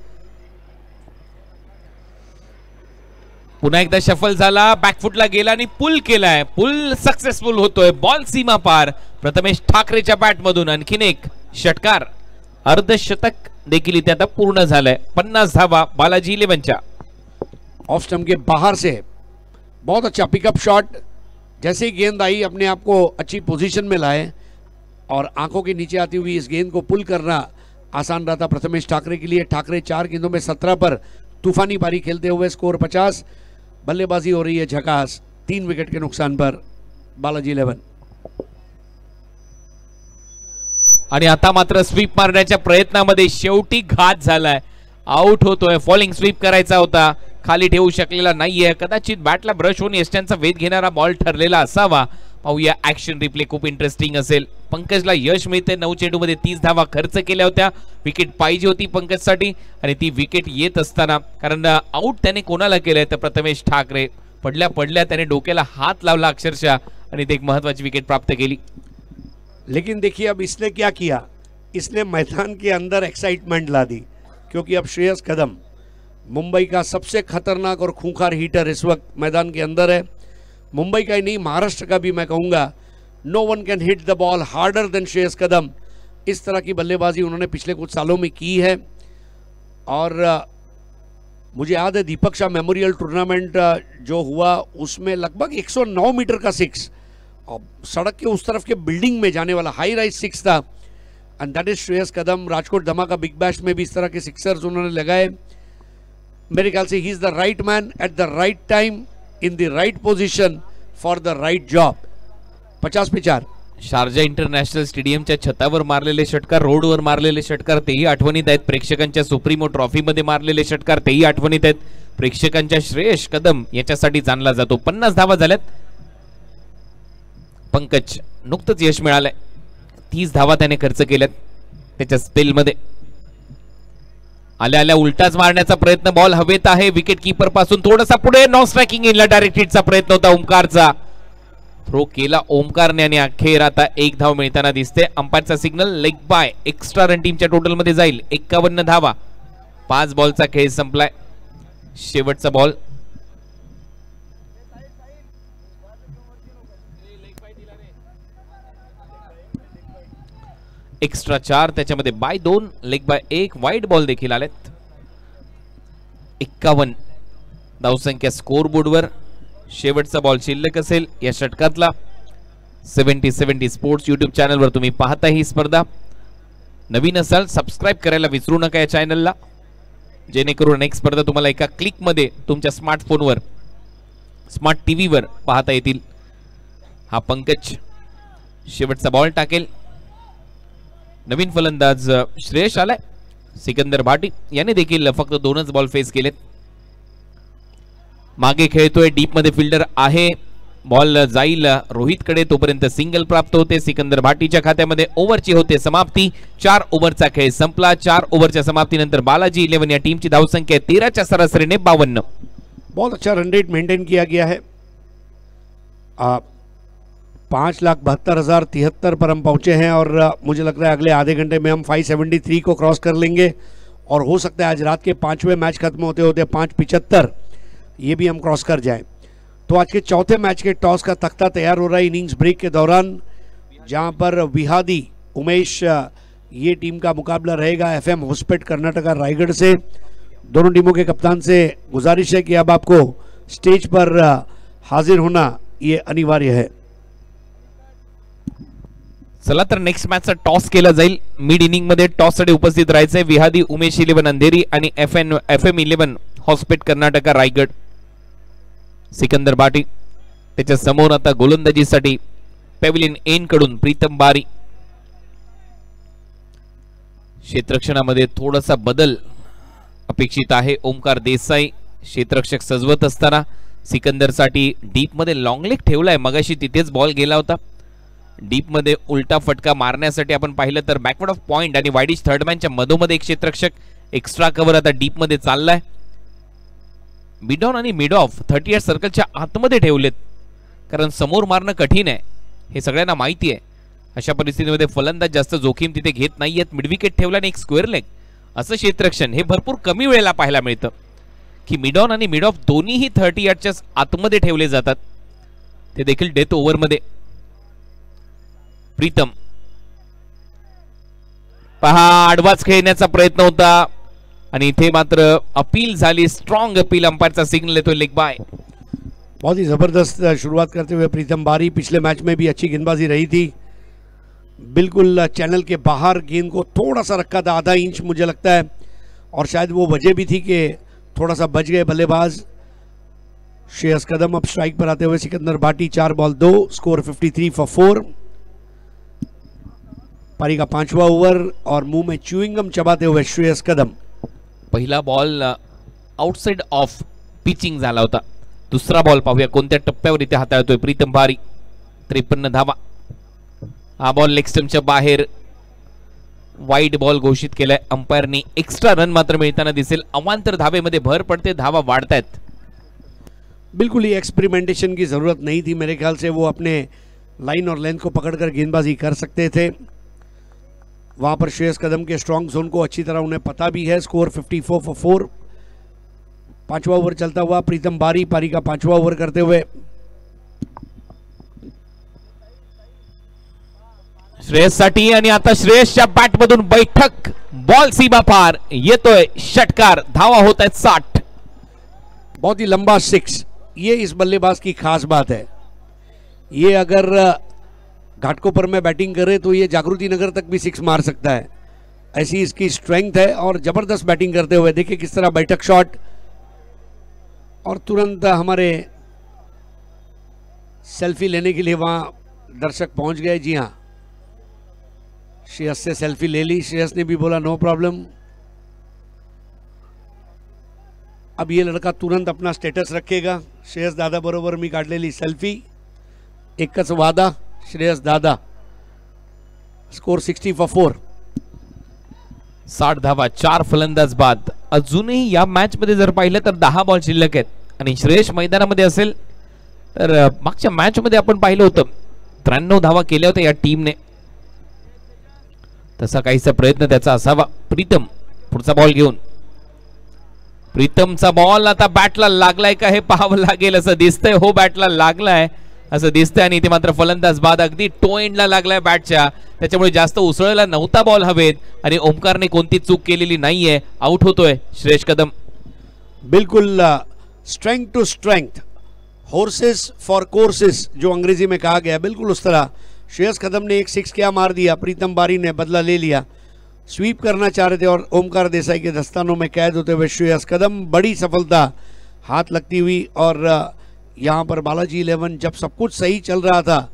पुन्हा एकदा शफल झाला, बॅकफुटला गेला आणि पुल केलाय। पुल सक्सेसफुल होतोय, बॉल सीमा पार। प्रथमेश ठाकरेच्या बॅटमधून आणखीन एक षटकार, अर्धशतक देखील इथे आता पूर्ण झालंय। 50 धावा बालाजी 11च्या। ऑफ स्टंप के बाहर से बहुत अच्छा पिकअप शॉट। जैसे ही गेंद आई अपने आप को अच्छी पोजीशन में लाए और आंखों के नीचे आती हुई इस गेंद को पुल करना आसान रहा था प्रथमेश ठाकरे के लिए। ठाकरे 4 गेंदों में 17 पर तूफानी पारी खेलते हुए, स्कोर 50। बल्लेबाजी हो रही है झकास। 3 विकेट के नुकसान पर बालाजी 11। आणि आता मात्र स्वीप मारण्याच्या प्रयत्नामध्ये शेवटी घात झालाय, आउट होतोय। फॉलिंग स्वीप करायचा होता, खाली ठेवू शकलेला नाहीये। कदाचित बॅटला ब्रश होऊन एस्टनचा वेध घेणारा बॉल ठरलेला असावा। पाहूया ऍक्शन रिप्ले, खूप इंटरेस्टिंग असेल। पंकजला यश मिळते, 9 चेंडूमध्ये 30 धावा खर्च केल्या होत्या। विकेट पाहिजे होती पंकजसाठी आणि ती विकेट येत असताना, कारण आउट त्याने कोणाला केलंय तर प्रथमेश ठाकरे। पडल्या पडल्या त्याने डोक्याला हात लावला अक्षरशः आणि ते एक महत्त्वाची विकेट प्राप्त केली। लेकिन देखिए अब इसने क्या किया, इसने मैदान के अंदर एक्साइटमेंट ला दी, क्योंकि अब श्रेयस कदम मुंबई का सबसे खतरनाक और खूंखार हीटर इस वक्त मैदान के अंदर है। मुंबई का ही नहीं, महाराष्ट्र का भी मैं कहूँगा। No one can hit the ball harder than Shreyas Kadam. इस तरह की बल्लेबाजी उन्होंने पिछले कुछ सालों में की है। और मुझे याद है दीपक शाह मेमोरियल टूर्नामेंट जो हुआ उसमें लगभग 109 मीटर का 6, सड़क के उस तरफ के बिल्डिंग में जाने वाला हाई राइज सिक्स था, एंड दैट इज श्रेयस कदम। राजकोट धमाका बिग बैश में भी इस तरह के सिक्सर्स उन्होंने लगाए। मेरे ख्याल से he is the right man at the right time in the right position for the right job. 50 पे 4। शारजा इंटरनॅशनल स्टेडियमच्या छतावर मारलेले षटकार, रोडवर मारलेले षटकार तेही आठवणीत आहेत. प्रेक्षकांच्या सुप्रीमो ट्रॉफीमध्ये मारलेले षटकार तेही आठवणीत आहेत. प्रेक्षकांच्या श्रेयस कदम याच्यासाठी जाणला जातो. 50 धावा झाल्यात. पंकज नुकतंच यश मिळालंय. 30 धावा त्याने खर्च केल्यात त्याच्या स्पेलमध्ये. आल्या आल्या उलटाच मारण्याचा प्रयत्न, बॉल हवेत आहे. विकेट कीपर पासून थोडासा पुढे, नॉन स्ट्रायकिंग इनला डायरेक्ट हिटचा प्रयत्न होता ओमकारचा. थ्रो केला ओमकारने आणि अखेर आता 1 धाव मिळताना दिसते. अंपायरचा signal leg bye. Extra run टीमच्या टोटल मध्ये जाईल. 51 धावा. 5 बॉलचा खेळ संपलाय. शेवटचा बॉल. एक्स्ट्रा 4, त्याच्यामध्ये bye 2, leg bye 1, wide ball देखील आलेत. 51 धावसंख्या स्कोर बोर्डवर. शेवटचा बॉल शिल्लक असेल या षटकातला. 70-70 स्पोर्ट्स युट्यूब चॅनलवर तुम्ही पाहता ही स्पर्धा. नवीन असाल सबस्क्राईब करायला विसरू नका या चॅनलला, जेणेकरून एक स्पर्धा तुम्हाला एका क्लिक मध्ये तुमच्या स्मार्टफोनवर, स्मार्ट टीव्हीवर पाहता येतील. हा पंकज शेवटचा बॉल टाकेल. नवीन फलंदाज श्रेयस आलाय. सिकंदर भाटी याने देखील फक्त 2च बॉल फेस केलेत. मागे खेळतोय, डीप मध्ये फिल्डर आहे. बॉल जाईल रोहित कडे, तोपर्यंत सिंगल प्राप्त होते. सिकंदर भाटीच्या खात्यामध्ये ओव्हरची होते समाप्ती. 4 ओव्हरचा खेळ संपला. 4 ओव्हरच्या समाप्तीनंतर बालाजी 11 या टीमची धावसंख्या 13च्या सरासरीने 52. बहुत अच्छा रन रेट मेंटेन किया गया है. 5,72,073 पर हम पहुंचे हैं और मुझे लग रहा है अगले आधे घंटे में हम 573 को क्रॉस कर लेंगे और हो सकता है आज रात के 5वें मैच खत्म होते होते 5:75 ये भी हम क्रॉस कर जाएं. तो आज के चौथे मैच के टॉस का तख्ता तैयार हो रहा है इनिंग्स ब्रेक के दौरान, जहां पर विहादी उमेश ये टीम का मुकाबला रहेगा FM होस्पेट कर्नाटका रायगढ़ से. दोनों टीमों के कप्तान से गुजारिश है कि अब आपको स्टेज पर हाजिर होना ये अनिवार्य है. चला तर नेक्स्ट मॅचचा टॉस केला जाईल. मिड इनिंग मध्ये टॉस साठी उपस्थित राहायचंय विहादी उमेश 11 अंधेरी आणि FM 11 हॉस्पेट कर्नाटका रायगड. सिकंदर बाटी त्याच्या समोर आता गोलंदाजीसाठी पेव्हिलियन एन कडून प्रीतम बारी. क्षेत्ररक्षणामध्ये थोडासा बदल अपेक्षित आहे. ओमकार देसाई क्षेत्ररक्षक सजवत असताना सिकंदरसाठी डीप मध्ये लॉंग लेग ठेवलाय. मगाशी तिथेच बॉल गेला होता. डीप मध्ये उलटा फटका मारण्यासाठी आपण पाहिलं तर बॅकवर्ड ऑफ पॉइंट आणि वाईडिश थर्डमॅनच्या मधोमध्ये एक क्षेत्ररक्षक. एक्स्ट्रा कव्हर आता डीप मध्ये चाललाय. मिड ऑन आणि मिड ऑफ 38 सर्कलच्या आतमध्ये ठेवलेत, कारण समोर मारणं कठीण आहे हे सगळ्यांना माहिती आहे. अशा परिस्थितीमध्ये फलंदाज जास्त जोखीम तिथे घेत नाहीयेत. मिड विकेट ठेवला आणि एक स्क्वेअर लेग असं क्षेत्ररक्षण हे भरपूर कमी वेळेला पाहायला मिळतं की मिड ऑन आणि मिड ऑफ दोन्हीही 38च्या आतमध्ये ठेवले जातात, ते देखील डेथ ओव्हरमध्ये. प्रीतम पहा, आडवाच खेळण्याचा प्रयत्न होता आणि इथे मात्र अपील झाली. Strong appeal. अंपायरचा सिग्नल येतो लेग बाय. बहुत ही ज़बरदस्त शुरुआत करते हुए प्रीतम बारी. पिछले मैच में भी अच्छी गेंदबाजी रही थी. बिल्कुल चैनल के बाहर गेंद को थोड़ा सा रखा था, आधा इंच मुझे लगता है, और शायद वो वजह भी थी कि थोड़ा सा बच गए बल्लेबाज. श्रेयस कदम अब स्ट्राइक पर आते हुए. Sikandar Bhati 4 ball 2, score 53 for 4. पारी का 5वां ओवर और मुंह में च्युइंगम चबाते हुए श्रेयस कदम. पहिला बॉल आउटसाइड ऑफ पिचिंग झाला होता. दुसरा बॉल पाहूया कोणत्या टप्प्यावर इथे हाताळतोय प्रीतम बारी. 53 धावा. हा बॉल लेग स्टंपच्या बाहेर वाईड बॉल घोषित केलाय अंपायरने. एक्स्ट्रा रन मात्र मिळताना दिसेल. अवांतर धावेमध्ये भर पडते, धावा वाढतायत. बिल्कुल ही एक्सपेरिमेंटेशन की जरूरत नहीं थी. मेरे ख्याल से वो अपने लाइन और लेंथ को पकड़कर गेंदबाजी कर सकते थे. वहां पर श्रेयस कदम के स्ट्रॉन्ग जोन को अच्छी तरह उन्हें पता भी है. Score 54 for 4. 5वां ओवर चलता हुआ. प्रीतम बारी पारी का 5वां ओवर करते हुए. श्रेयससाठी आणि आता श्रेयसच्या बॅट मधून बैठक. बॉल सीमा पार येतोय. षटकार. धावा होत आहेत 60. बहुत ही लंबा 6. ये इस बल्लेबाज की खास बात है. ये अगर घाटकोपर में बैटिंग करे तो ये जागृति नगर तक भी 6 मार सकता है, ऐसी इसकी स्ट्रेंथ है। और जबरदस्त बैटिंग करते हुए देखिए किस तरह बैठक शॉट, और तुरंत हमारे सेल्फी लेने के लिए वहां दर्शक पहुंच गए। जी हाँ, श्रेयस से सेल्फी ले ली, श्रेयस ने भी बोला नो प्रॉब्लम। अब ये लड़का तुरंत अपना स्टेटस रखेगा। श्रेयस दादा बरोबर मी काढलेली सेल्फी, एकच वादा श्रेयस दादा। Score 60 for 4. 60 धावा, 4 फलंदाज बाद. अजूनही या मॅच मध्ये जर पाहिलं तर 10 बॉल शिल्लक आहेत आणि श्रेयस मैदानामध्ये असेल तर मागच्या मॅच मध्ये आपण पाहिलं होतं 93 धावा केल्या होत्या या टीमने. तसा काहीसा प्रयत्न त्याचा असावा. प्रीतम पुढचा बॉल घेऊन, प्रीतमचा बॉल आता बॅटला लागलाय का हे पाहावं लागेल. असं दिसतंय हो, बॅटला लागलाय असं दिसतंय आणि इथे मात्र फलंदाज बाद. अगदी टो एंडला लागलाय बॅटच्या, त्याच्यामुळे जास्त उसळला नव्हता बॉल हवेत आणि ओमकारने कोणती चूक केलेली नाहीये. आउट होतोय श्रेयस कदम. बिल्कुल strength to strength, horses for courses जो अंग्रेजी में कहा गया, बिल्कुल उस तरह श्रेयस कदम ने एक 6 क्या मार दिया. प्रीतम बारी ने बदला ले लिया, स्वीप करना चाह रहे थे और ओमकार देसाई के दस्तानों में कैद होते हुए श्रेयस कदम, बड़ी सफलता हाथ लगती हुई. और यहाँ पर बालाजी 11 जब सब कुछ सही चल रहा था,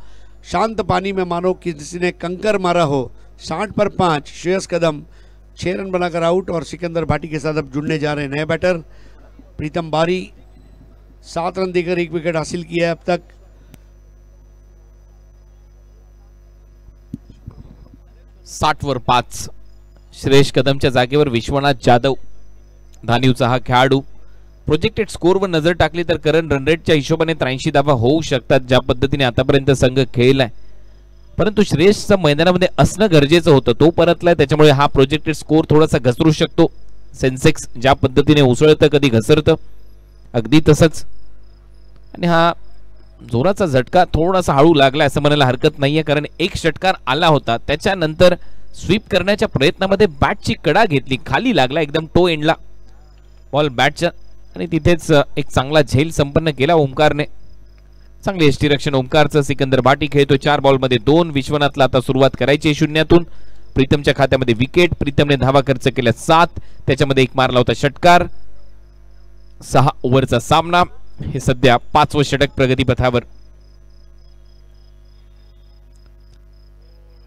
शांत पानी में मानो किसी ने कंकर मारा हो. 60 पर 5 श्रेयस कदम 6 रन बनाकर आउट. और सिकंदर भाटी के साथ अब जुड़ने जा रहे हैं नए बैटर प्रीतम बारी. 7 रन देकर 1 विकेट हासिल किया है अब तक. साठ वर 5. श्रेयस कदमच्या जागेवर विश्वनाथ जाधव धानिवचा हा खेळाडू. प्रोजेक्टेड स्कोरवर नजर टाकली तर करंट रन रेटच्या हिशोबाने 83 धावा होऊ शकतात, ज्या पद्धतीने आतापर्यंत संघ खेळलाय. परंतु श्रेयसचं मैदानामध्ये असणं गरजेचं होतं. तो परतलाय, त्याच्यामुळे हा प्रोजेक्टेड स्कोर थोडासा घसरू शकतो. सेन्सेक्स ज्या पद्धतीने उसळतं कधी घसरतं, अगदी तसंच. आणि हा जोराचा झटका थोडासा हळू लागला असं म्हणायला हरकत नाहीये, कारण एक षटकार आला होता. त्याच्यानंतर स्वीप करण्याच्या प्रयत्नामध्ये बॅटची कडा घेतली, खाली लागला एकदम टो एंडला बॉल बॅटच्या, आणि तिथेच एक चांगला झेल संपन्न केला ओमकारने. चांगली यष्टीरक्षण ओमकारचं. सिकंदर भाटी खेळतो 4 बॉलमध्ये 2. विश्वनाथला आता सुरुवात करायची शून्यातून. प्रीतमच्या खात्यामध्ये विकेट. प्रीतमने धावा खर्च केल्या 7, त्याच्यामध्ये एक मारला होता षटकार. 6 ओव्हरचा सामना. हे सध्या 5वं षटक प्रगतीपथावर.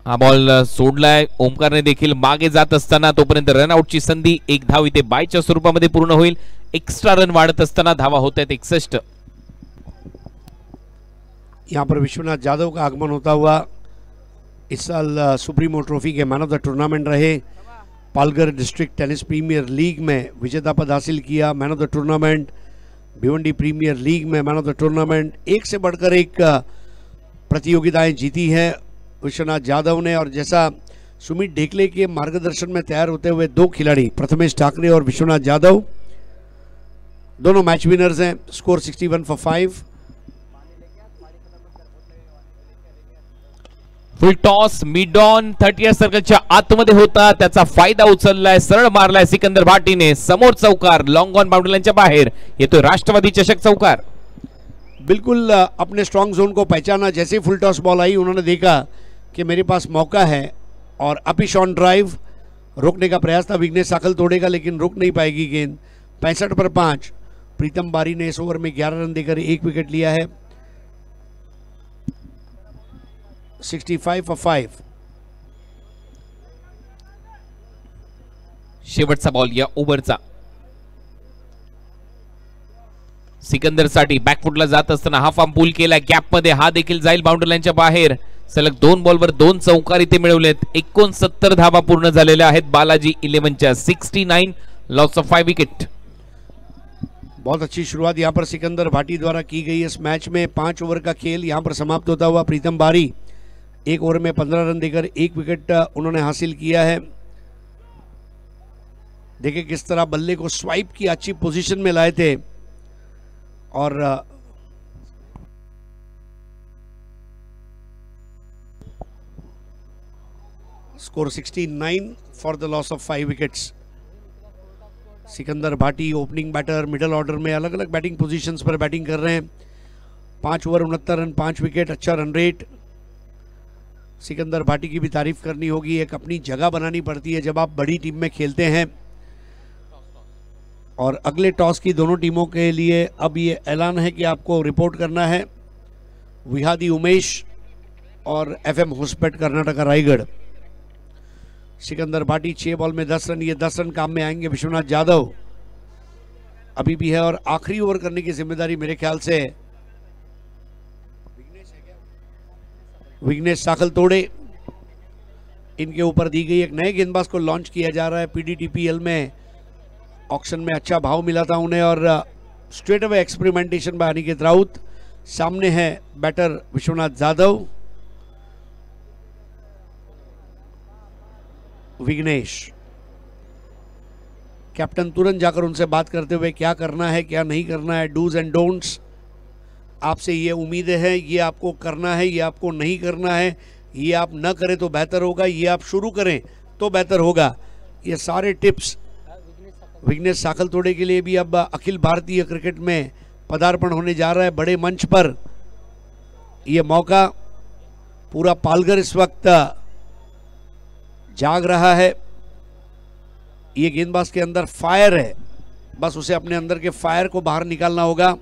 हा बॉल सोडलाय ओमकारने देखील मागे जात असताना. तोपर्यंत रनआउटची संधी. 1 धाव इथे बायच्या स्वरूपामध्ये पूर्ण होईल. एक्स्ट्रा रन वाढत असताना धावा होत आहेत 61. यहाँ पर विश्वनाथ जाधव का आगमन होता हुआ. इस साल सुप्रीमो ट्रॉफी के मैन ऑफ द टूर्नामेंट रहे. Palghar district tennis premier league में विजेता पद हासिल किया. Man of the tournament Bhiwandi premier league में मैन ऑफ द टूर्नामेंट. एक से बढ़कर एक प्रतियोगिताएं जीती हैं विश्वनाथ जाधव ने. और जैसा सुमित ढेकले के मार्गदर्शन में तैयार होते हुए 2 खिलाड़ी प्रथमेश ठाकरे और विश्वनाथ जाधव दोनों मैच विनर्स हैं. Score 61 for 5. Full toss mid on 30 सर्कलच्या आतमध्ये होता, त्याचा फायदा उचललाय, सरळ मारलाय सिकंदर भाटीने. समोर चौकार, लॉंग ऑन बाउंड्रीच्या बाहेर येतोय राष्ट्रवादी चषक चौकार. बिल्कुल अपने स्ट्रॉन्ग जोन को पहचाना. जैसे ही फुल टॉस बॉल आई उन्होंने देखा कि मेरे पास मौका है और अपिश ऑन ड्राइव. रोकने का प्रयास था, विघ्नेश साखल तोड़ेगा लेकिन रुक नहीं पाएगी गेंद. 65 पर 5. प्रीतम बारी ने इस ओवर में 11 रन देकर 1 विकेट लिया है. 65 for 5. शेवटचा बॉल या ओव्हरचा. सिकंदरसाठी बॅकफुटला जात असताना हाफ आर्म पुल केला गॅप मध्ये. हा देखील जाईल बाउंड्री लाईनच्या बाहेर. सलग 2 बॉलवर 2 चौकार इथे मिळवलेत. 69 धावा पूर्ण झालेल्या आहेत बालाजी 11च्या. 69 loss of 5 wicket. बहुत अच्छी शुरुआत यहाँ पर सिकंदर भाटी द्वारा की गई इस मैच में. 5 ओवर का खेल यहाँ पर समाप्त होता हुआ. प्रीतम बारी 1 ओवर में 15 रन देकर 1 विकेट उन्होंने हासिल किया है. देखिए किस तरह बल्ले को स्वाइप की अच्छी पोजीशन में लाए थे. और score 69 for the loss of 5 wickets. Sikandar Bhati opening batter, middle order में अलग अलग बैटिंग पोजीशंस पर बैटिंग कर रहे हैं. 5 ओवर 69 रन, 5 विकेट, अच्छा रन रेट। सिकंदर भाटी की भी तारीफ करनी होगी, एक अपनी जगह बनानी पड़ती है जब आप बड़ी टीम में खेलते हैं। और अगले टॉस की दोनों टीमों के लिए अब ये ऐलान है कि आपको रिपोर्ट करना है। विहादी उमेश और FM होस्पेट कर्नाटका रायगढ़। सिकंदर भाटी 6 बॉल में 10 रन, ये 10 रन काम में आएंगे। विश्वनाथ जाधव अभी भी है और आखिरी ओवर करने की जिम्मेदारी मेरे ख्याल से विघ्नेश साखल तोड़े इनके ऊपर दी गई। एक नए गेंदबाज को लॉन्च किया जा रहा है। PDTPL में ऑक्शन में अच्छा भाव मिला था उन्हें और straight away experimentation by Aniket Raut. सामने है बैटर विश्वनाथ जाधव, विघ्नेश। कैप्टन तुरंत जाकर उनसे बात करते हुए क्या करना है क्या नहीं करना है, डूज एंड डोंट्स। आपसे ये उम्मीदें हैं, ये आपको करना है, ये आपको नहीं करना है, ये आप न करें तो बेहतर होगा, ये आप शुरू करें तो बेहतर होगा। ये सारे टिप्स विघ्नेश साखल तोड़े के लिए भी अब अखिल भारतीय क्रिकेट में पदार्पण होने जा रहा है। बड़े मंच पर ये मौका, पूरा पालघर इस वक्त जाग रहा है। ये गेंदबाज के अंदर फायर है, बस उसे अपने अंदर के फायर को बाहर निकालना होगा।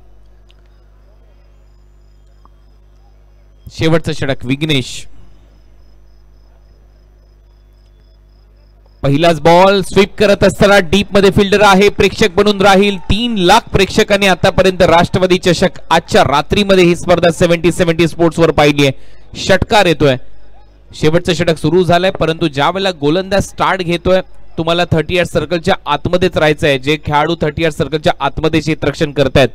शेवटचं षटक विघ्नेश। पहिलाच बॉल स्वीप करत असताना डीप मध्ये फिल्डर आहे, प्रेक्षक बनून राहील। 3 लाख प्रेक्षकांनी आतापर्यंत राष्ट्रवादी चषक आजच्या रात्रीमध्ये ही स्पर्धा 70-70 स्पोर्ट्स वर पाहिली आहे। षटकार येतोय, शेवटचं षटक सुरू झालंय, परंतु ज्या वेळेला गोलंदाज स्टार्ट घेतोय तुम्हाला 30 यार्ड सर्कलच्या आतमध्येच राहायचं आहे। जे खेळाडू 30 यार्ड सर्कलच्या आतमध्ये क्षेत्ररक्षण करतायत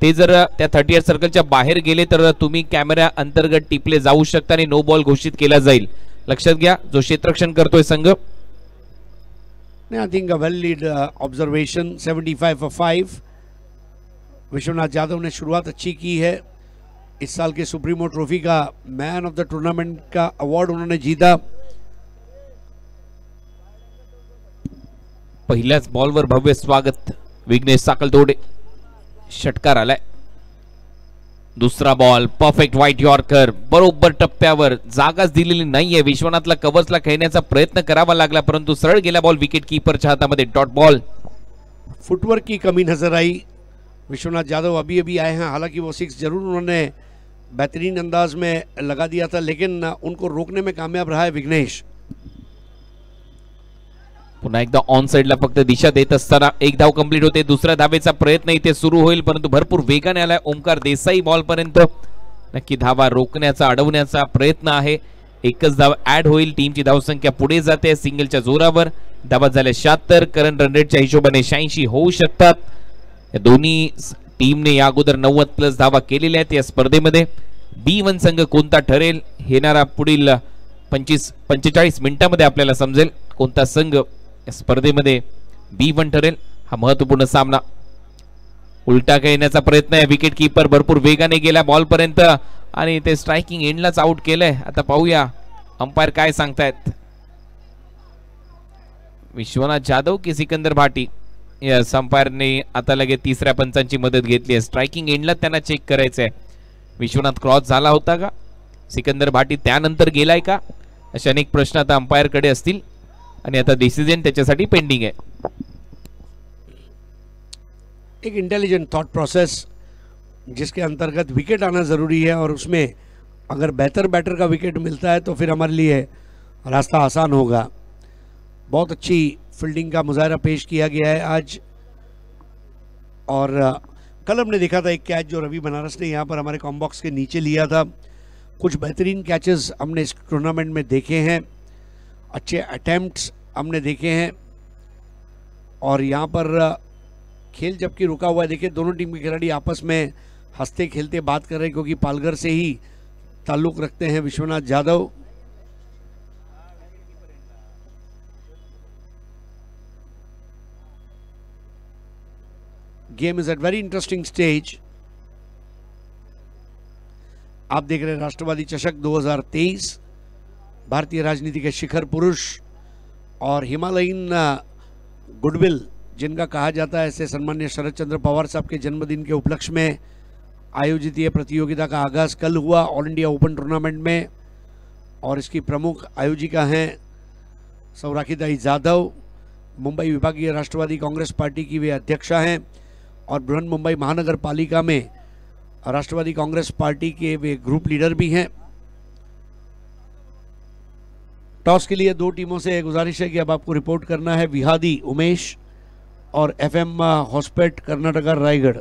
ते जर त्या 30 यार्ड सर्कलच्या बाहेर गेले तर तुम्ही कॅमेरा अंतर्गत टिपले जाऊ शकता आणि नो बॉल घोषित केला जाईल। लक्षात घ्या जो क्षेत्ररक्षण करतोय संघ। I think a well lead observation, 75 for 5। Vishwanath Jadhav ने शुरुआत अच्छी की है। इस साल के सुप्रीमो ट्रॉफी का मैन ऑफ द टूर्नामेंट का अवार्ड उन्होंने जीता। पहिल्याच बॉलवर भव्य स्वागत विघ्नेश साखलतोडे। षटकार आलाय। दुसरा बॉल परफेक्ट व्हाईट यॉर्कर, बरोबर टप्प्यावर, जागाच दिलेली नाहीये। विश्वनाथला कव्हर्सला खेळण्याचा प्रयत्न करावा लागला परंतु सरळ गेला बॉल विकेट कीपरच्या हातामध्ये। Dot ball. फुटवर्क की कमी नजर आई। विश्वनाथ जाधव अभी अभी आए हैं, हालांकि वो 6 जरूर उन्होंने बेहतरीन अंदाज में लगा दिया था, लेकिन उनको रोकने में कामयाब रहा है विघ्नेश। पुन्हा एकदा ऑन साइडला फक्त दिशा देत असताना एक धाव कंप्लीट होते। दुसऱ्या धावेचा प्रयत्न इथे सुरू होईल परंतु भरपूर वेगाने आलाय ओमकार देसाई बॉल पर्यंत। नक्की धावा रोखण्याचा अडवण्याचा प्रयत्न आहे। एकच धाव ऍड होईल, टीमची धावसंख्या पुढे जाते सिंगलच्या जोरावर। धावा झाल्या 76, करंट रन रेटच्या हिशोबाने 86 होऊ शकतात। या दोन्ही टीमने या अगोदर 90 प्लस धावा केलेल्या आहेत या स्पर्धेमध्ये। B1 संघ कोणता ठरेल येणारा पुढील 45 मिनिटांमध्ये आपल्याला समजेल कोणता संघ स्पर्धेमध्ये B1 ठरेल। हा महत्त्वपूर्ण सामना। उलटा खेळण्याचा प्रयत्न आहे, विकेट कीपर भरपूर वेगाने गेला बॉल पर्यंत आणि ते स्ट्रायकिंग एंडलाच आउट केलंय। आता पाहूया अंपायर काय सांगतायत। विश्वनाथ जाधव की सिकंदर भाटी, यस अंपायरने आता लगेच तिसऱ्या पंचांची मदत घेतली आहे। स्ट्रायकिंग एंडला त्यांना चेक करायचंय विश्वनाथ क्रॉस झाला होता का, सिकंदर भाटी त्यानंतर गेलाय का, असे अनेक प्रश्न आता अंपायर कडे असतील आणि आता डिसिजन त्याच्यासाठी पेंडिंग आहे। एक इंटेलिजेंट थॉट प्रोसेस जिसके अंतर्गत विकेट आना ज़रूरी है और उसमें अगर बेहतर बैटर का विकेट मिलता है तो फिर हमारे लिए रास्ता आसान होगा। बहुत अच्छी फील्डिंग का मुजाहरा पेश किया गया है आज। और कल हमने देखा था एक कैच जो रवि बनारस ने यहाँ पर हमारे कॉम्बॉक्स के नीचे लिया था। कुछ बेहतरीन कैचेस हमने इस टूर्नामेंट में देखे हैं, अच्छे अटेम्प्ट्स हमने देखे हैं। और यहाँ पर खेल जबकि रुका हुआ है, देखिए दोनों टीम के खिलाड़ी आपस में हंसते खेलते बात कर रहे हैं क्योंकि पालघर से ही ताल्लुक़ रखते हैं Vishwanath Jadhav. Game is at very interesting stage. आप देख रहे हैं राष्ट्रवादी चषक 2023, भारतीय राजनीति के शिखर पुरुष और हिमालयन गुडविल जिनका कहा जाता है, ऐसे सम्मान्य शरद चंद्र पवार साहब के जन्मदिन के उपलक्ष्य में आयोजित ये प्रतियोगिता का आगाज़ कल हुआ ऑल इंडिया ओपन टूर्नामेंट में, और इसकी प्रमुख आयोजिका हैं सौराखीताई जाधव, मुंबई विभागीय राष्ट्रवादी कांग्रेस पार्टी की वे अध्यक्षा हैं, और बृहन मुंबई महानगर पालिका में राष्ट्रवादी कांग्रेस पार्टी के वे ग्रुप लीडर भी हैं। टॉस के लिए दो टीमों से गुजारिश है कि अब आपको रिपोर्ट करना है विहादी उमेश और FM हॉस्पेट कर्नाटका रायगढ़।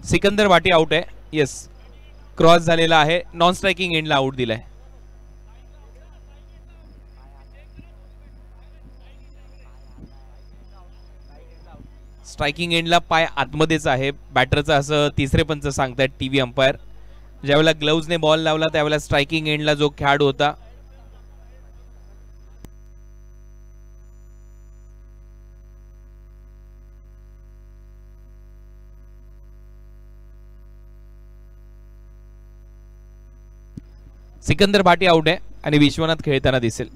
सिकंदर वाटी आउट आहे. येस, क्रॉस झालेला आहे. नॉन स्ट्रायकिंग एंडला आउट दिलाय. स्ट्रायकिंग एंडला पाय आतमध्येच आहे बॅटरचा, असं तिसरे पंच सांगतायत टीव्ही अंपायर. ज्यावेळेला ग्लव्जने बॉल लावला त्यावेळेला स्ट्रायकिंग एंडला जो खेळाडू होता सिकंदर भाटी आउट आहे आणि विश्वनाथ खेळताना दिसेल.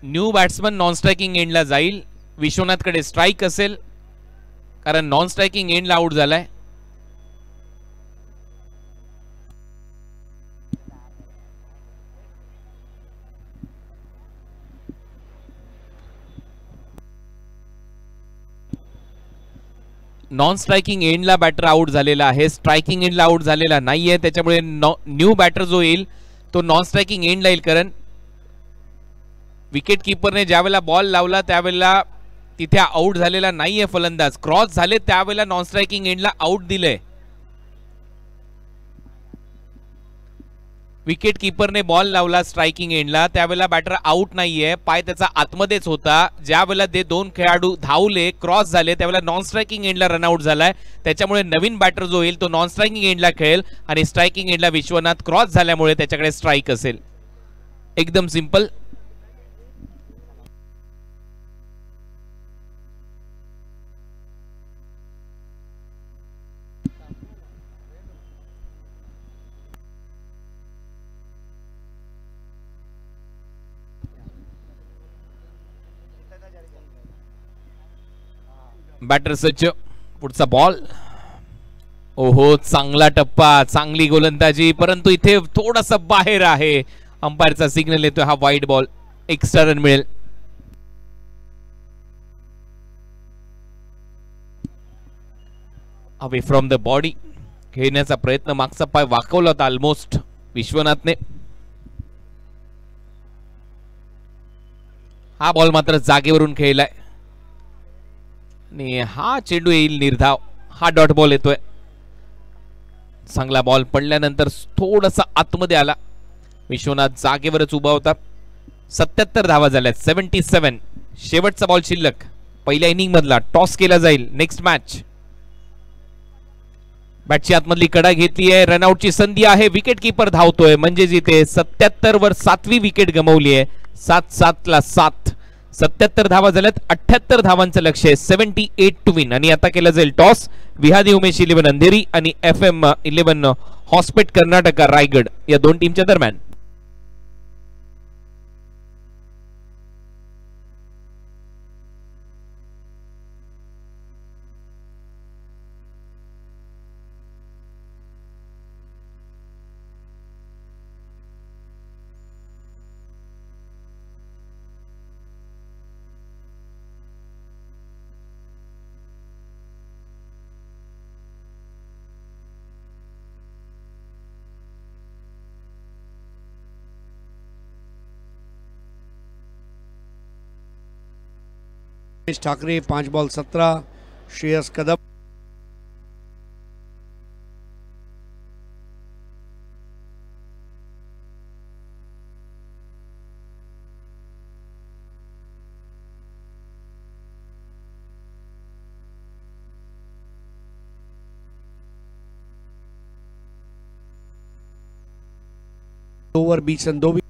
न्यू बॅट्समन नॉन स्ट्रायकिंग एंडला जाईल. विश्वनाथकडे स्ट्राईक असेल कारण नॉन स्ट्रायकिंग एंडला आउट झालाय. नॉन स्ट्रायकिंग एंडला बॅटर आउट झालेला आहे, स्ट्रायकिंग एंडला आउट झालेला नाहीये. त्याच्यामुळे न्यू बॅटर जो येईल तो नॉन स्ट्रायकिंग एंडला येईल. कारण विकेट किपरने ज्यावेळेला बॉल लावला त्यावेळेला तिथे आउट झालेला नाहीये फलंदाज, क्रॉस झाले त्यावेळेला नॉन स्ट्रायकिंग एंडला आउट दिले. विकेट किपरने बॉल लावला स्ट्रायकिंग एंडला त्यावेळेला बॅटर आउट नाहीये, पाय त्याचा आतमध्येच होता. ज्यावेळेला ते दोन खेळाडू धावले क्रॉस झाले त्यावेळेला नॉन स्ट्रायकिंग एंडला रनआउट झालाय. त्याच्यामुळे नवीन बॅटर जो येईल तो नॉन स्ट्रायकिंग एंडला खेळेल आणि स्ट्रायकिंग एंडला विश्वनाथ क्रॉस झाल्यामुळे त्याच्याकडे स्ट्राईक असेल. एकदम सिंपल. बॅटर सज्ज, पुढचा बॉल. ओहो, चांगला टप्पा, चांगली गोलंदाजी, परंतु इथे थोडासा बाहेर आहे. अंपायरचा सिग्नल येतोय, हा वाईड बॉल, एक्स्ट्रा रन मिळेल. अवे फ्रॉम द बॉडी खेळण्याचा प्रयत्न, मागचा पाय वाकवला होता ऑलमोस्ट विश्वनाथने. हा बॉल मात्र जागेवरून खेळलाय आणि हा चेंडू येईल निर्धाव. हा डॉट बॉल येतोय. चांगला बॉल पडल्यानंतर थोडासा आतमध्ये आला. विश्वनाथ जागेवरच उभा होता. 77 धावा झाल्यात, 77. शेवटचा बॉल शिल्लक पहिल्या इनिंग मधला. टॉस केला जाईल. Next match. बॅटची आतमधली कडा घेतली आहे, रनआउटची संधी आहे. विकेट किपर धावतोय म्हणजे जिथे 77 वर 7वी विकेट गमावली आहे. 7-7 ला 7. 77 धावा झाल्यात, 78 धावांचं लक्ष आहे. 78 टू विन. आणि आता केलं जाईल टॉस. विहादी उमेश 11 अंधेरी आणि FM 11 हॉस्पेट कर्नाटका रायगड या दोन टीमच्या दरम्यान. ठाकरे 5 बॉल 17. श्रेयस कदम ओवर 20 रन 2.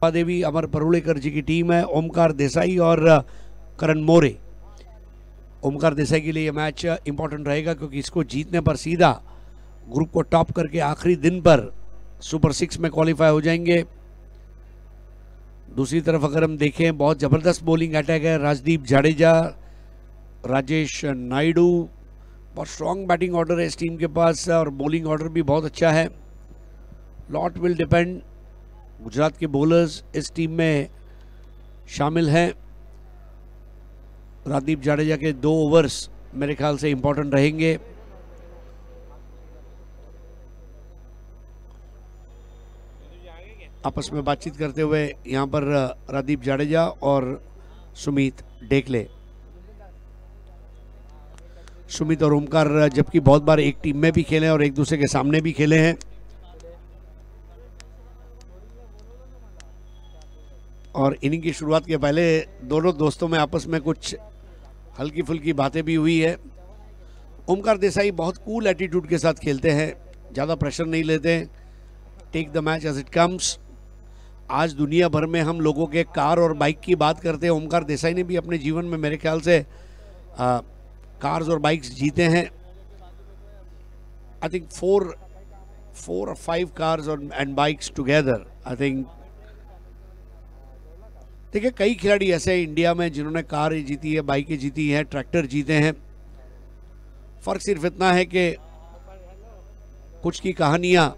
देवी अमर परुलेकर जी की टीम है, ओमकार देसाई और करण मोरे। ओमकार देसाई के लिए ये मैच इंपॉर्टेंट रहेगा क्योंकि इसको जीतने पर सीधा ग्रुप को टॉप करके आखिरी दिन पर सुपर 6 में क्वालिफाई हो जाएंगे। दूसरी तरफ अगर हम देखें, बहुत ज़बरदस्त बॉलिंग अटैक है। राजदीप जाडेजा, राजेश नायडू, बहुत स्ट्रॉन्ग बैटिंग ऑर्डर है इस टीम के पास और बॉलिंग ऑर्डर भी बहुत अच्छा है। Lot will depend. गुजरात के बॉलर्स इस टीम में शामिल हैं। राजदीप जाडेजा के 2 ओवर्स मेरे ख्याल से इंपॉर्टेंट रहेंगे। आपस में बातचीत करते हुए यहाँ पर राजदीप जाडेजा और सुमित डेकले। सुमित और ओमकार जबकि बहुत बार एक टीम में भी खेले और एक दूसरे के सामने भी खेले हैं और इनिंग की शुरुआत के पहले दोनों दोस्तों में आपस में कुछ हल्की फुल्की बातें भी हुई है। ओमकार देसाई बहुत कूल एटीट्यूड के साथ खेलते हैं, ज़्यादा प्रेशर नहीं लेते, take the match as it comes. आज दुनिया भर में हम लोगों के कार और बाइक की बात करते हैं। ओमकार देसाई ने भी अपने जीवन में मेरे ख्याल से कार्स और बाइक्स जीते हैं। I think 4 or 5 cars and bikes together. I think देखिए कई खिलाड़ी ऐसे हैं इंडिया में जिन्होंने कार जीती है, बाइकें जीती हैं, ट्रैक्टर जीते हैं। फर्क सिर्फ इतना है कि कुछ की कहानियां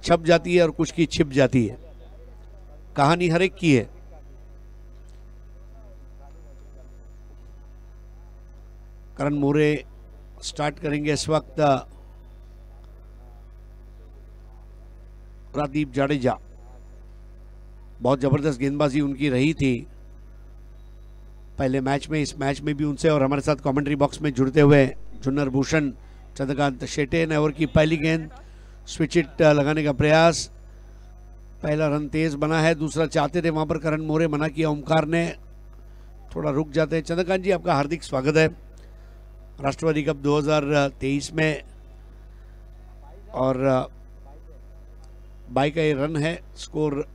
छप जाती है और कुछ की छिप जाती है। कहानी हर एक की है। करण मोरे स्टार्ट करेंगे इस वक्त। राजदीप जाडेजा, बहुत जबरदस्त गेंदबाजी उनकी रही थी पहले मैच में, इस मैच में भी उनसे। और हमारे साथ कमेंट्री बॉक्स में जुड़ते हुए जुन्नर भूषण चंद्रकांत शेटे ने ओवर की पहली गेंद स्विच इट लगाने का प्रयास। पहला रन तेज बना है, दूसरा चाहते थे वहां पर करण मोरे, मना किया ओमकार ने, थोड़ा रुक जाते हैं। चंद्रकांत जी आपका हार्दिक स्वागत है राष्ट्रवादी कप 2023 में। और बाई का ये रन है, score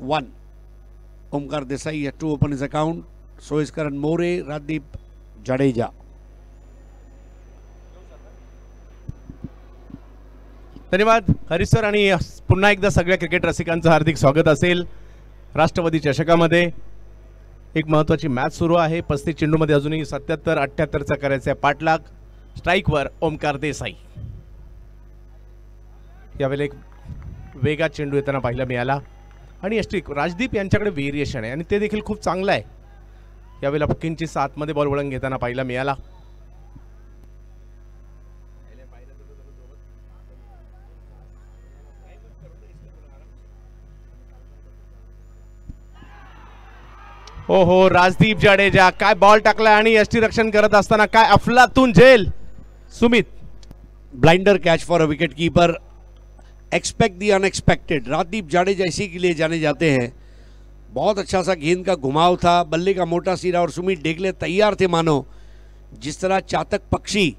1। Omkar Desai yet to open his account, so is Karan More, Rajdeep Jadeja. धन्यवाद हरीश सर आणि पुन्हा एकदा सगळ्या क्रिकेट रसिकांचं हार्दिक स्वागत असेल राष्ट्रवादी चषकामध्ये। एक महत्त्वाची मॅच सुरू आहे। 35 चेंडूमध्ये अजूनही 77-78चा करायचा आहे पाठलाग। स्ट्राईकवर ओमकार देसाई। यावेळी एक वेगात चेंडू येताना पाहायला मिळाला आणि राजदीप यांच्याकडे व्हेरिएशन आहे आणि ते देखील खूप चांगलं आहे। यावेळेला किंचित 7 मध्ये बॉल वळण घेताना पाहायला मिळाला। ओहो राजदीप जाडेजा काय बॉल टाकला आणि यष्टीरक्षण करत असताना काय अफलातून झेल। Sumit blinder catch for a wicket keeper. Expect the unexpected. Rajdeep Jadeja इसी के लिए जाने जाते हैं। बहुत अच्छा सा गेंद का घुमाव था, बल्ले का मोटा सिरा और सुमित डेकले तैयार थे मानो जिस तरह चातक पक्षी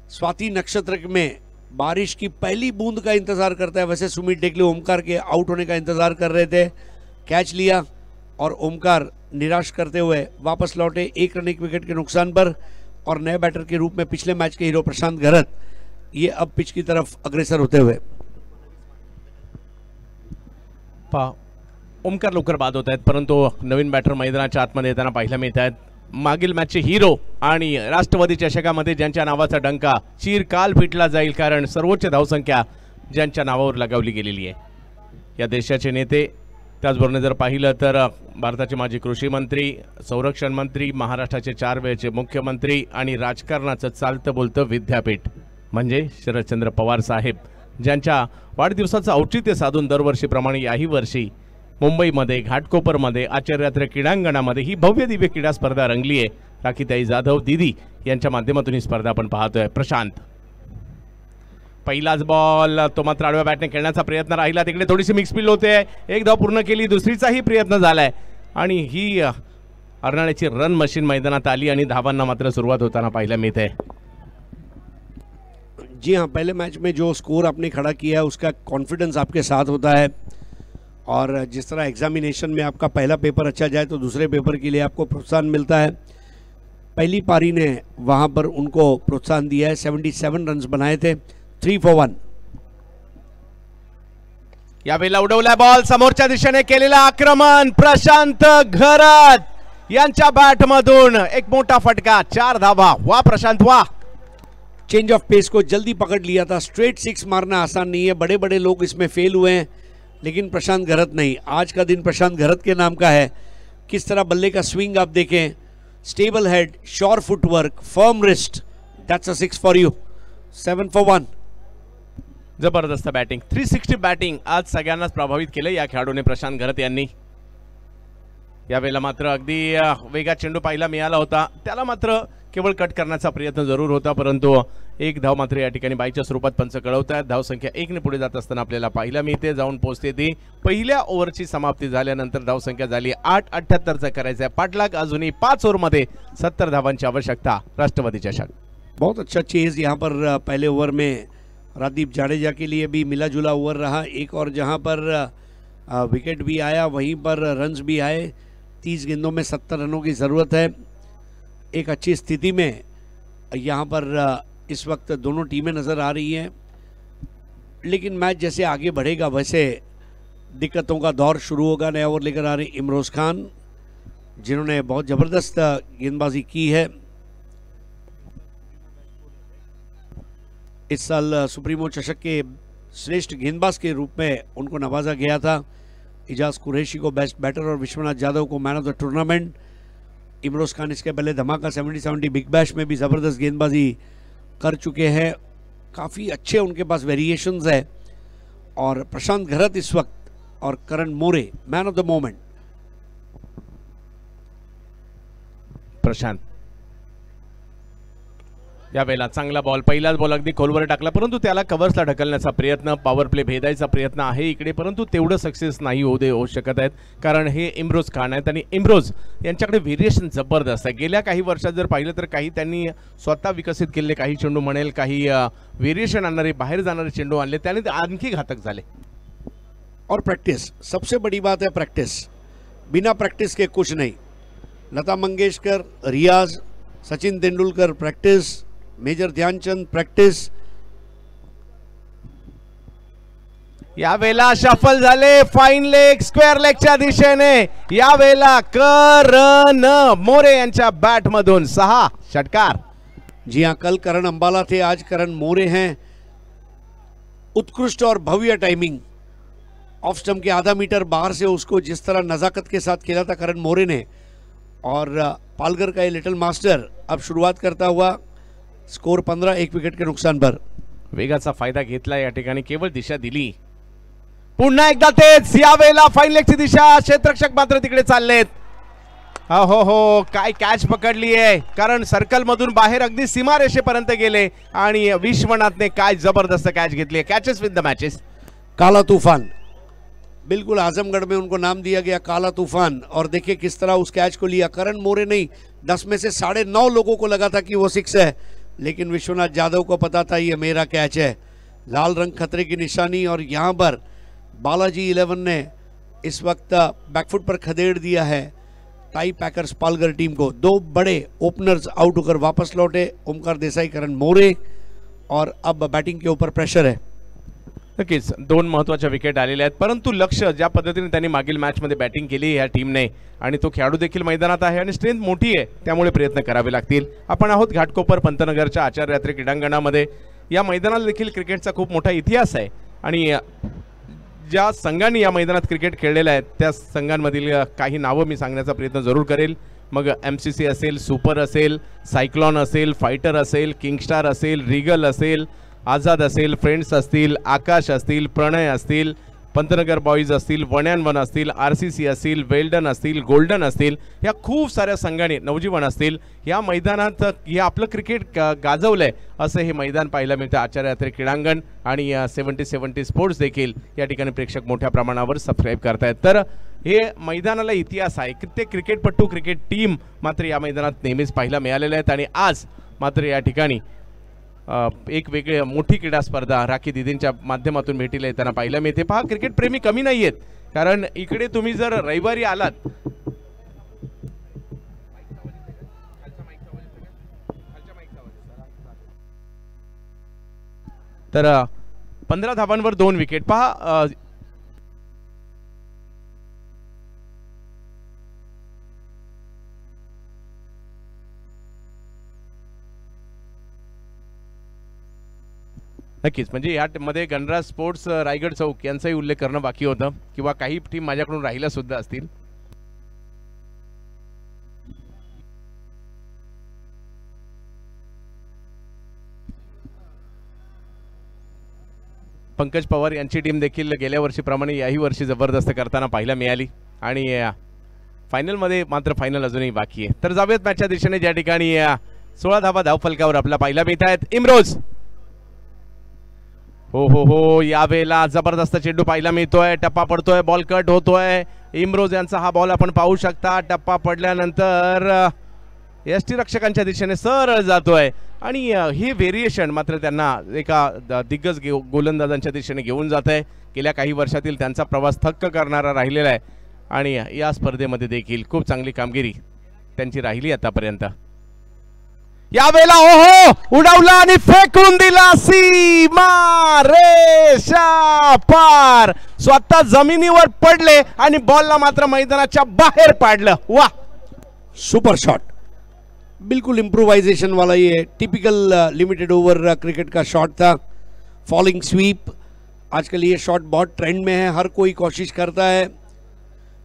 स्वाति नक्षत्र में बारिश की पहली बूंद का इंतजार करता है, वैसे सुमित डेकले ओमकार के आउट होने का इंतजार कर रहे थे। कैच लिया और ओमकार निराश करते हुए वापस लौटे 1 रन 1 विकेट के नुकसान पर। और नए बैटर के रूप में पिछले मैच के हीरो प्रशांत घरत ये अब पिच की तरफ अग्रसर होते हुए। ओमकार लवकर बाद होत आहेत, परंतु नवीन बॅटर मैदानाच्या आतमध्ये येताना पाहायला मिळत आहेत। मागील मॅचचे हीरो आणि राष्ट्रवादी चषकामध्ये ज्यांच्या नावाचा डंका चिरकाल पिटला जाईल, कारण सर्वोच्च धावसंख्या ज्यांच्या नावावर लगावली गेलेली आहे। या देशाचे नेते, त्याचबरोबर जर पाहिलं तर भारताचे माजी कृषी मंत्री, संरक्षण मंत्री, महाराष्ट्राचे 4 वेळचे मुख्यमंत्री आणि राजकारणाचं चालतं बोलतं विद्यापीठ म्हणजे शरदचंद्र पवार साहेब, ज्यांच्या वाढदिवसाचं औचित्य साधून दरवर्षीप्रमाणे याही वर्षी मुंबईमध्ये घाटकोपरमध्ये आचार्यात्र क्रीडांगणामध्ये ही भव्य दिव्य क्रीडा स्पर्धा रंगली आहे। राखीताई जाधव दीदी यांच्या माध्यमातून ही स्पर्धा आपण पाहतोय। प्रशांत पहिलाच बॉल तो मात्र आडव्या बॅटने खेळण्याचा प्रयत्न राहिला, तिकडे थोडीशी मिक्स फील्ड होते, एक धाव पूर्ण केली, दुसरीचाही प्रयत्न झालाय आणि ही अर्नाळ्याची रन मशीन मैदानात आली आणि धावांना मात्र सुरुवात होताना पाहायला मिळते। जी हाँ, पहले मैच में जो स्कोर आपने खड़ा किया है उसका कॉन्फिडेंस आपके साथ होता है और जिस तरह एग्जामिनेशन में आपका पहला पेपर अच्छा जाए तो दूसरे पेपर के लिए आपको प्रोत्साहन मिलता है। पहली पारी ने वहां पर उनको प्रोत्साहन दिया है। 77 रन्स बनाए थे, 3 for 1। यावेळेला उडवलाय बॉल, समोरच्या दिशेने केलेला आक्रमण, प्रशांत घरत यांच्या बॅट मधून एक मोठा फटका, 4 धावा। वाह प्रशांत वाह। चेंज ऑफ पेस को जल्दी पकड़ लिया था। स्ट्रेट 6 मारना आसान नहीं है, बड़े बड़े लोग इसमें फेल हुए हैं, लेकिन प्रशांत घरत नहीं। आज का दिन प्रशांत घरत के नाम का है। किस तरह बल्ले का स्विंग आप देखें, stable head, sure footwork, firm wrist, that's a 6 for you। 7 for 1। जबरदस्त बॅटिंग, 360 बॅटिंग आज सगळ्यांनाच प्रभावित केलं या खेळाडूने प्रशांत घरत यांनी। यावेळेला मात्र अगदी वेगात चेंडू पाहायला मिळाला होता, त्याला मात्र केवळ कट करण्याचा प्रयत्न जरूर होता, परंतु एक धाव मात्र या ठिकाणी बाईच्या स्वरूपात पंच कळवतात। धाव संख्या 1 ने पुढे जात असताना आपल्याला पाहायला मिळते, जाऊन पोहोचते ती पहिल्या ओव्हरची समाप्ती झाल्यानंतर धाव संख्या झाली 8-78चा करायचा आहे पाठलाग। अजूनही 5 ओव्हरमध्ये 70 धावांची आवश्यकता राष्ट्रवादीच्या शाख। बहुत अच्छा चेज यहाँ पर पहले ओवर में राजदीप जाडेजा के लिए भी मिला जुला ओवर रहा। एक और जहाँ पर विकेट भी आया वहीं पर रन्स भी आए। 30 गेंदों में 70 रनों की ज़रूरत है। एक अच्छी स्थिति में यहाँ पर इस वक्त दोनों टीमें नज़र आ रही हैं, लेकिन मैच जैसे आगे बढ़ेगा वैसे दिक्कतों का दौर शुरू होगा। नया ओवर लेकर आ रहे इमरोज खान, जिन्होंने बहुत ज़बरदस्त गेंदबाजी की है। इस साल सुप्रीमो चषक के श्रेष्ठ गेंदबाज के रूप में उनको नवाजा गया था। इजाज कुरैशी को बेस्ट बैटर और विश्वनाथ यादव को man of the tournament. Imroz Khan इसके पहले धमाका 70-70 बिग बैश में भी ज़बरदस्त गेंदबाजी कर चुके हैं। काफ़ी अच्छे उनके पास वेरिएशंस है। और प्रशांत घरत इस वक्त और करण मोरे मैन ऑफ द मोमेंट। प्रशांत यावेळेला चांगला बॉल, पहिलाच बॉल अगदी खोलवर टाकला, परंतु त्याला कव्हर्सला ढकलण्याचा प्रयत्न, पॉवर प्ले भेदायचा प्रयत्न आहे इकडे, परंतु तेवढं सक्सेस नाही होऊ शकत आहेत, कारण हे इमरोज खान आहेत आणि इमरोज यांच्याकडे व्हेरिएशन जबरदस्त आहे। गेल्या काही वर्षात जर पाहिलं तर काही त्यांनी स्वतः विकसित केलेले काही चेंडू म्हणेल, काही व्हेरिएशन आणणारे बाहेर जाणारे चेंडू आणले, त्याने ते आणखी घातक झाले। और प्रैक्टिस, सबसे बड़ी बात है प्रैक्टिस। बिना प्रैक्टिस के कुछ नहीं। लता मंगेशकर, रियाज, Sachin Tendulkar practice, major Dhyanchand practice. यावेळेला शफल झाले, फाइन लेग स्क्वेअर लेगच्या दिशेने। यावेळेला करण मोरे यांच्या बॅट मधून 6 षटकार। जी हाँ, कल करण अंबाला थे, आज करण मोरे हैं। उत्कृष्ट और भव्य टाइमिंग। ऑफ स्टंप के आधा मीटर बाहर से उसको जिस तरह नजाकत के साथ खेला था करण मोरे ने, और पालघर का ये लिटिल मास्टर अब शुरुआत करता हुआ। स्कोर 15, 1 विकेट के नुकसान पर। वेगाचा फायदा घेतला, या ठिकाणी केवळ दिशा दिली। पुन्हा एकदा तेच, यावेळेला फाईन लेगची दिशा, क्षेत्ररक्षक मात्र तिकडे चाललेत। हो काय कॅच पकडली आहे, कारण सर्कल मधून बाहेर अगदी सीमारेषेपर्यंत गेले आणि विश्वनाथने काय जबरदस्त कॅच घेतली। Catches with the matches. काला तूफान, बिल्कुल आजमगढ़ में उनको नाम दिया गया काला तूफान। और देखिए किस तरह उस कैच को लिया। करण मोरे नहीं, 10 में से 9.5 लोगों को लगा था कि वो 6 है, लेकिन विश्वनाथ यादव को पता था ये मेरा कैच है। लाल रंग खतरे की निशानी, और यहाँ पर बालाजी 11 ने इस वक्त बैकफुट पर खदेड़ दिया है टाई पैकर्स पालघर टीम को। 2 बड़े ओपनर्स आउट होकर वापस लौटे, ओमकार देसाई, करण मोरे, और अब बैटिंग के ऊपर प्रेशर है। नक्कीच 2 महत्त्वाच्या विकेट आलेल्या आहेत, परंतु लक्ष ज्या पद्धतीने त्यांनी मागील मॅचमध्ये बॅटिंग केली या टीमने, आणि तो खेळाडू देखील मैदानात आहे आणि स्ट्रेंथ मोठी आहे, त्यामुळे प्रयत्न करावे लागतील। आपण आहोत घाटकोपर पंतनगरच्या आचार्य यात्रे क्रीडांगणामध्ये। या मैदानाला देखील क्रिकेटचा खूप मोठा इतिहास आहे, आणि ज्या संघांनी या मैदानात क्रिकेट खेळलेले आहेत त्या संघांमधील काही नावं मी सांगण्याचा प्रयत्न जरूर करेल। मग MCC असेल, सुपर असेल, सायक्लॉन असेल, फायटर असेल, किंगस्टार असेल, रिगल असेल, आझाद असेल, फ्रेंड्स असतील, आकाश असतील, प्रणय असतील, पंतनगर बॉईज असतील, 1 and 1 असतील, RCC असतील, वेल्डन असतील, गोल्डन असतील, या खूप साऱ्या संघांनी, नवजीवन असतील, या मैदानात हे आपलं क्रिकेट गाजवलंय असं हे मैदान पाहायला मिळतं आचार्य यात्रे क्रीडांगण। आणि 70-70 स्पोर्ट्स देखील या ठिकाणी प्रेक्षक मोठ्या प्रमाणावर सबस्क्राईब करतायत। तर हे मैदानाला इतिहास आहे। कित्येक क्रिकेटपटू, क्रिकेट टीम मात्र या मैदानात नेहमीच पाहायला मिळालेल्या आहेत, आणि आज मात्र या ठिकाणी एक वेगळी मोठी क्रीडा स्पर्धा राखी दीदींच्या माध्यमातून भेटीला येताना पाहायला मिळते। पहा, क्रिकेट प्रेमी कमी नाही आहेत कारण इकडे तुम्ही जर रविवारी आलात तर 15 धावांवर 2 विकेट पहा. नक्कीच म्हणजे यामध्ये गणराज स्पोर्ट्स रायगड चौक यांचाही उल्लेख करणं बाकी होतं किंवा काही टीम माझ्याकडून राहिला सुद्धा असतील. पंकज पवार यांची टीम देखील गेल्या वर्षीप्रमाणे याही वर्षी जबरदस्त करताना पाहायला मिळाली आणि फायनलमध्ये मात्र फायनल अजूनही बाकी आहे. तर जाऊयात मॅचच्या दिशेने ज्या ठिकाणी 16 धावा धावफलकावर आपल्याला पाहायला मिळत आहेत. इम्रोज हो हो हो यावेळेला जबरदस्त चेंडू पाहायला मिळतोय. टप्पा पडतोय, बॉल कट होतोय. इम्रोज यांचा हा बॉल आपण पाहू शकता. टप्पा पडल्यानंतर यष्टी रक्षकांच्या दिशेने सरळ जातोय आणि हे व्हेरिएशन मात्र त्यांना एका दिग्गज गोलंदाजांच्या दिशेने घेऊन जात आहे. गेल्या काही वर्षातील त्यांचा प्रवास थक्क करणारा राहिलेला आहे आणि या स्पर्धेमध्ये देखील खूप चांगली कामगिरी त्यांची राहिली आतापर्यंत. यावेळेला ओहो उडवला आणि फेकून दिला सीमा रेषा पार. स्वतः जमिनीवर पडले आणि बॉलला मात्र मैदानाच्या बाहेर पाडलं. वाह, सुपर शॉट, बिल्कुल इम्प्रोवाइजेशन वाला ये टिपिकल लिमिटेड ओवर क्रिकेट का शॉट था. फॉलिंग स्वीप, आजकल ये शॉट बहुत ट्रेंड में है. हर कोई कोशिश करता है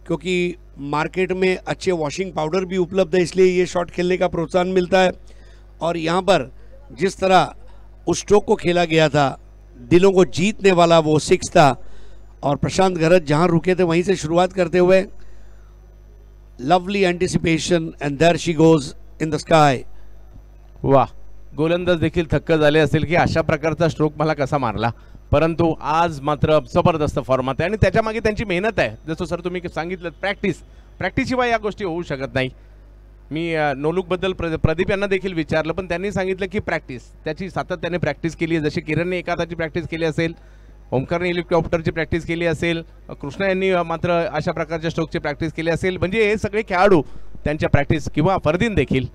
क्योंकि मार्केट में अच्छे वॉशिंग पाउडर भी उपलब्ध है, इसलिए ये शॉट खेलने का प्रोत्साहन मिलता है. और यहाँ पर जिस तरह उस स्ट्रोक को खेला गया था, दिलों को जीतने वाला वो 6 था और प्रशांत गरज जहाँ रुके थे वहीं से शुरुआत करते हुए lovely anticipation and there she goes in the sky. वाह, गोलंदाज देखील थक्क झाले असेल की अशा प्रकारचा स्ट्रोक मला कसा मारला. परंतु आज मात्र जबरदस्त फॉर्मात आहे आणि त्याच्या मागे त्यांची मेहनत आहे. जसं सर तुम्ही सांगितलं, प्रॅक्टिस शिवाय या गोष्टी होऊ शकत नाही. मी नोलुकबद्दल प्रदीप यांना देखील विचारलं पण त्यांनी सांगितलं की प्रॅक्टिस त्याची सातत्याने प्रॅक्टिस केली आहे. जशी किरणने एका हाताची प्रॅक्टिस केली असेल, ओमकारने हेलिकॉप्टरची प्रॅक्टिस केली असेल, कृष्णा यांनी मात्र अशा प्रकारच्या स्ट्रोकची प्रॅक्टिस केली असेल. म्हणजे हे सगळे खेळाडू त्यांच्या प्रॅक्टिस किंवा फरदीन देखील.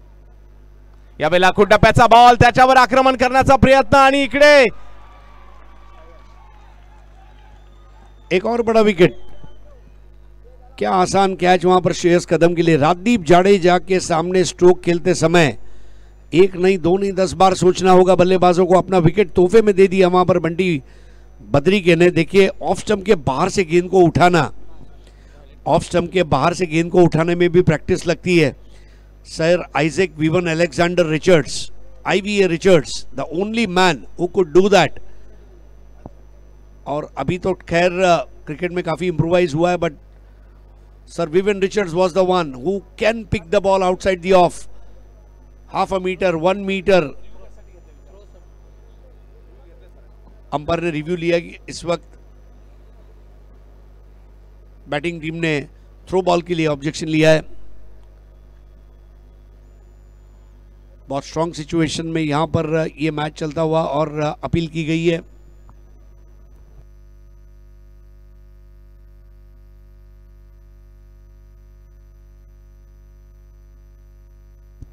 यावेळेला टप्प्याचा बॉल, त्याच्यावर आक्रमण करण्याचा प्रयत्न आणि इकडे एक और बड़ा विकेट. क्या आसान कैच वहां पर श्रेयस कदम के लिए. राजदीप जाडेजा के सामने स्ट्रोक खेलते समय 1 नहीं 2 नहीं 10 बार सोचना होगा बल्लेबाजों को. अपना विकेट तोहफे में दे दिया वहां पर बंटी बद्री के ने. देखिए ऑफ स्टंप के बाहर से गेंद को उठाना, ऑफ स्टंप के बाहर से गेंद को उठाने में भी प्रैक्टिस लगती है. Sir Isaac Vivian Alexander Richards, IVA Richards, the only man who could do that. और अभी तो खैर क्रिकेट में काफ़ी इम्प्रोवाइज हुआ है, but sir Vivian Richards was the one who can pick the ball outside the off, half a metre 1 metre. Umpire ने review लिया कि इस वक्त बैटिंग टीम ने थ्रो बॉल के लिए ऑब्जेक्शन लिया है. बहुत स्ट्रॉन्ग सिचुएशन में यहां पर ये मैच चलता हुआ और अपील की गई है.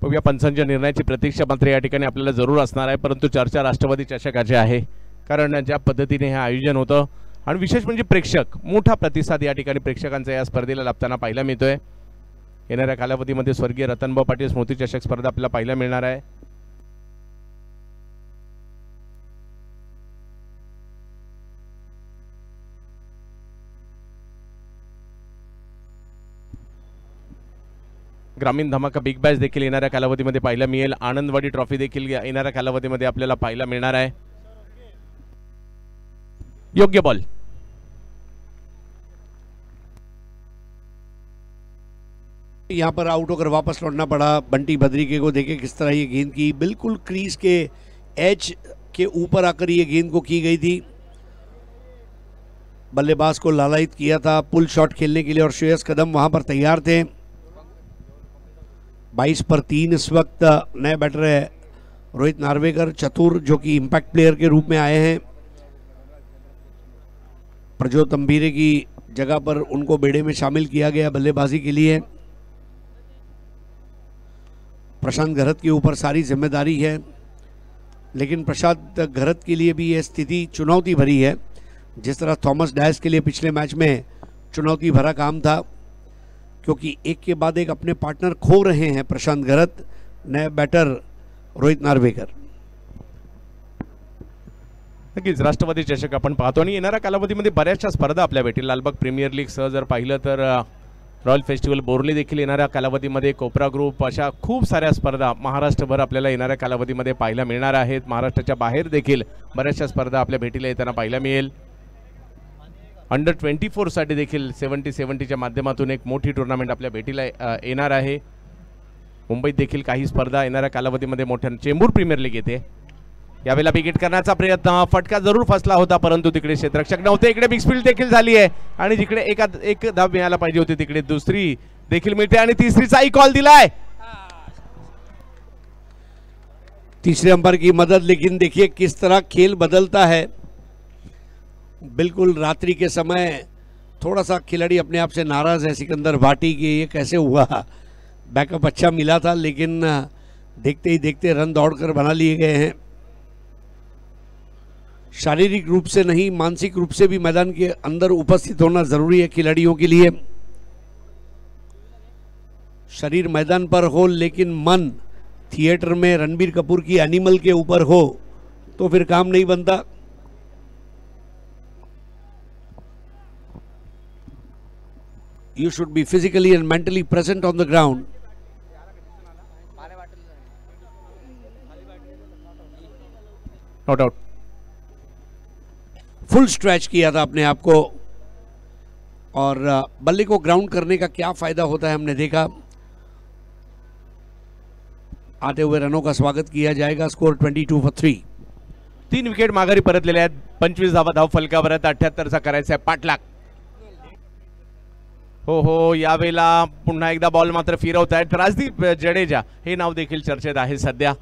बघूया पंचांच्या निर्णयाची प्रतीक्षा मात्र या ठिकाणी आपल्याला जरूर असणार आहे. परंतु चर्चा राष्ट्रवादी चषकाची आहे, कारण ज्या पद्धतीने हे आयोजन होतं आणि विशेष म्हणजे प्रेक्षक, मोठा प्रतिसाद या ठिकाणी प्रेक्षकांचा या स्पर्धेला लाभताना पाहायला मिळतोय. येणाऱ्या कालावधीमध्ये स्वर्गीय रतनभाऊ पाटील स्मृती चषक स्पर्धा आपल्याला पाहायला मिळणार आहे. ग्रामीण धमाका बिग बॅश देखील येणाऱ्या कालावधीमध्ये पाहायला मिळेल. आनंदवाडी ट्रॉफी देखील येणाऱ्या कालावधीमध्ये आपल्याला पाहायला मिळणार आहे. योग्य बॉल, यहाँ पर आउट होकर वापस लौटना पड़ा बंटी बद्री को. देखे किस तरह ये गेंद की बिल्कुल क्रीज के एज के ऊपर आकर ये गेंद को की गई थी. बल्लेबाज को लालायित किया था पुल शॉट खेलने के लिए और श्रेयस कदम वहां पर तैयार थे. 22 पर 3 इस वक्त नए बैटर है रोहित नार्वेकर, चतुर जो कि इम्पैक्ट प्लेयर के रूप में आए हैं. प्रज्योत अंबीरे की जगह पर उनको बेड़े में शामिल किया गया बल्लेबाजी के लिए। प्रशांत घरत के ऊपर सारी जिम्मेदारी है, लेकिन प्रशांत घरत के लिए भी यह स्थिति चुनौती भरी है, जिस तरह थॉमस डायस के लिए पिछले मैच में चुनौती भरा काम था, क्योंकि एक के बाद एक अपने पार्टनर खो रहे हैं प्रशांत घरत, नए बैटर रोहित नार्वेकर। नक्कीच राष्ट्रवादी चषक आपण पाहतो आणि येणाऱ्या कालावधीमध्ये बऱ्याचशा स्पर्धा आपल्या भेटेल। लालबाग प्रीमियर लीग सह जर पाहिलं तर रॉयल फेस्टिवल बोर्ली देखील येणाऱ्या कालावधीमध्ये, कोपरा ग्रुप, अशा खूप साऱ्या स्पर्धा महाराष्ट्रभर आपल्याला येणाऱ्या कालावधीमध्ये पाहायला मिळणार आहेत। महाराष्ट्राच्या बाहेर देखील बऱ्याचशा स्पर्धा आपल्या भेटीला येताना पाहायला मिळेल। अंडर 24 साठी देखील 70-70च्या माध्यमातून एक मोठी टुर्नामेंट आपल्या भेटीला येणार आहे। मुंबईत देखील काही स्पर्धा येणाऱ्या कालावधीमध्ये मोठ्या, चेंबूर प्रीमियर लीग येते। यावेळेला विकेट करण्याचा प्रयत्न, फटका जरूर फसला होता, परंतु तिकडे क्षेत्ररक्षक नव्हते। इकडे बिग स्पीड देखील झाली आहे आणि जिकडे एक धाव मिळायला पाहिजे होती तिकडे दुसरी देखील मिळते आणि तिसरीचाही कॉल दिलाय। तीसरे अंपायर की मदद, लेकिन देखिए किस तरह खेल बदलता है। बिल्कुल रात्रि के समय थोड़ा सा खिलाड़ी अपने आप से नाराज है सिकंदर भाटी कि ये कैसे हुआ। बैकअप अच्छा मिला था, लेकिन देखते ही देखते रन दौड़कर बना लिए गए हैं। शारीरिक रूप से नहीं, मानसिक रूप से भी मैदान के अंदर उपस्थित होना जरूरी है खिलाड़ियों के लिए। शरीर मैदान पर हो लेकिन मन थिएटर में रणबीर कपूर की एनिमल के ऊपर हो तो फिर काम नहीं बनता। You should be physically and mentally present on the ground. No doubt full stretch किया था अपने आप को, और बल्ले को ग्राउंड करने का क्या फायदा होता है हमने देखा। आते हुए रनों का स्वागत किया जाएगा। Score 22 for 3। 3 विकेट माघारी परतलेले आहेत। 25 धावा धाव फलकावर आहेत। 78चा करायचा आहे पाठलाग। हो यावेळेला पुन्हा एकदा बॉल मात्र फिरवत आहेत राजदीप जडेजा, हे नाव देखील चर्चेत आहे सध्या।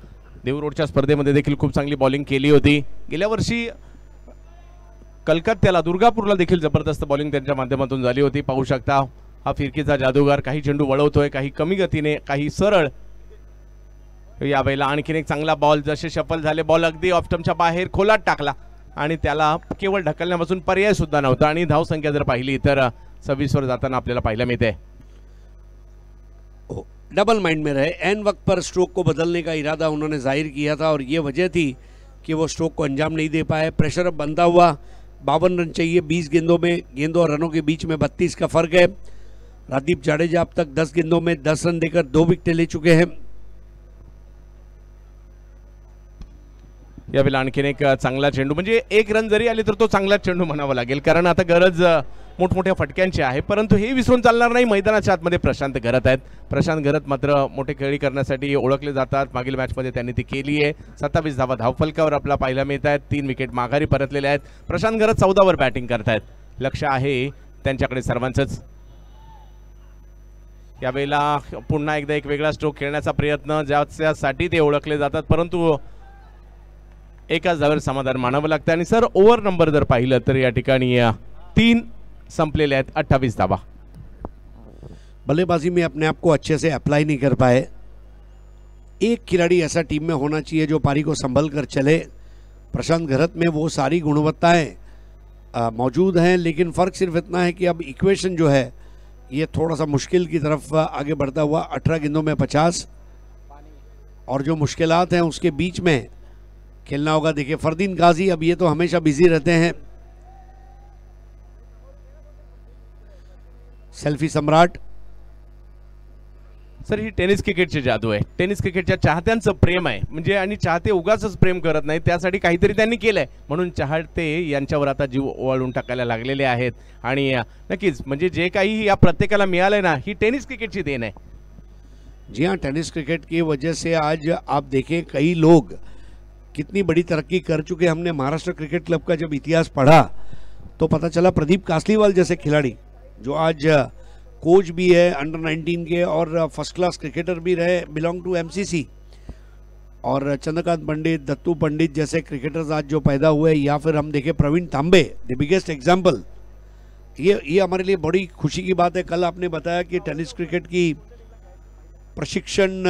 देवरोडच्या स्पर्धेमध्ये देखील खूप चांगली बॉलिंग केली होती। गेल्या वर्षी कलकत्त्याला, दुर्गापूरला देखील जबरदस्त बॉलिंग त्यांच्या माध्यमातून झाली होती। पाहू शकता हा फिरकीचा जादूगार, काही चेंडू वळवतोय, काही कमी गतीने, काही सरळ। यावेळेला आणखीन एक चांगला बॉल, जसे शफल झाले बॉल अगदी ऑफ स्टंपच्या बाहेर खोलात टाकला आणि त्याला केवळ ढकलण्यापासून पर्याय सुद्धा नव्हता। आणि धाव संख्या जर पाहिली तर 26 वर जाताना आपल्याला पाहायला मिळते। डबल माइंड में रहे, एन वक्त पर स्ट्रोक को बदलने का इरादा उन्होंने जाहिर किया था और ये वजह थी कि वो स्ट्रोक को अंजाम नहीं दे पाए। प्रेशर अब बनता हुआ 52 रन चाहिए 20 गेंदों में, गेंदों और रनों के बीच में 32 का फर्क है। राजदीप जाडेजा अब तक 10 गेंदों में 10 रन देकर 2 विकेटें ले चुके हैं। यावेळेला आणखीन एक चांगला चेंडू, म्हणजे एक रन जरी आले तर तो चांगला चेंडू म्हणावा लागेल, कारण आता गरज मोठमोठ्या फटक्यांची आहे। परंतु हे विसरून चालणार नाही, मैदानाच्या आतमध्ये प्रशांत घरत आहेत। प्रशांत घरत मात्र मोठे खेळी करण्यासाठी ओळखले जातात। मागील मॅचमध्ये त्यांनी ती केली आहे। 27 धावा धाव फलकावर आपला पाहायला मिळत आहेत। 3 विकेट माघारी परतलेले आहेत। प्रशांत घरत 14 वर बॅटिंग करतायत। लक्ष आहे त्यांच्याकडे सर्वांचंच। यावेळेला पुन्हा एकदा एक वेगळा स्ट्रोक खेळण्याचा प्रयत्न, ज्यासाठी ते ओळखले जातात, परंतु एकाच धावेवर समाधान मानावं लागतं। आणि सर ओव्हर नंबर जर पाहिलं तर या ठिकाणी 3 संपलेले आहेत, 28 धावा। बल्लेबाजी में अपने आप को अच्छे से अप्लाई नहीं कर पाए। एक खिलाड़ी ऐसा टीम में होना चाहिए जो पारी को संभल कर चले। प्रशांत घरत में वो सारी गुणवत्ताएं मौजूद हैं, लेकिन फ़र्क सिर्फ इतना है कि अब इक्वेशन जो है ये थोड़ा सा मुश्किल की तरफ आगे बढ़ता हुआ। 18 गेंदों में 50 और जो मुश्किलात हैं उसके बीच में खेलना होगा। देखिए फरदीन गाजी, अब ये तो हमेशा बिजी रहते हैं। सेल्फी सम्राट। सर ही टेनिस क्रिकेटची जादू आहे। टेनिस क्रिकेटच्या चाहत्यांचं प्रेम आहे, म्हणजे आणि चाहते उगाचच प्रेम करत नाही, त्यासाठी काहीतरी त्यांनी केलंय, म्हणून चाहते यांच्यावर आता जीव ओवाळून टाकायला लागलेले आहेत। आणि नक्कीच म्हणजे जे काही या प्रत्येकाला मिळालंय ना, ही टेनिस क्रिकेटची देण आहे। जी हाँ, टेनिस क्रिकेट की वजह से आज आप देखें कई लोग कितनी बड़ी तरक्की कर चुके। हमने महाराष्ट्र क्रिकेट क्लब का जब इतिहास पढ़ा तो पता चला प्रदीप कासलीवाल जैसे खिलाड़ी जो आज कोच भी है अंडर 19 के और फर्स्ट क्लास क्रिकेटर भी रहे, बिलोंग टू एमसीसी, और चंद्रकांत पंडित, दत्तू पंडित जैसे क्रिकेटर्स आज जो पैदा हुए, या फिर हम देखें प्रवीण तांबे, द बिगेस्ट एग्जाम्पल। ये हमारे लिए बड़ी खुशी की बात है। कल आपने बताया कि टेनिस क्रिकेट की प्रशिक्षण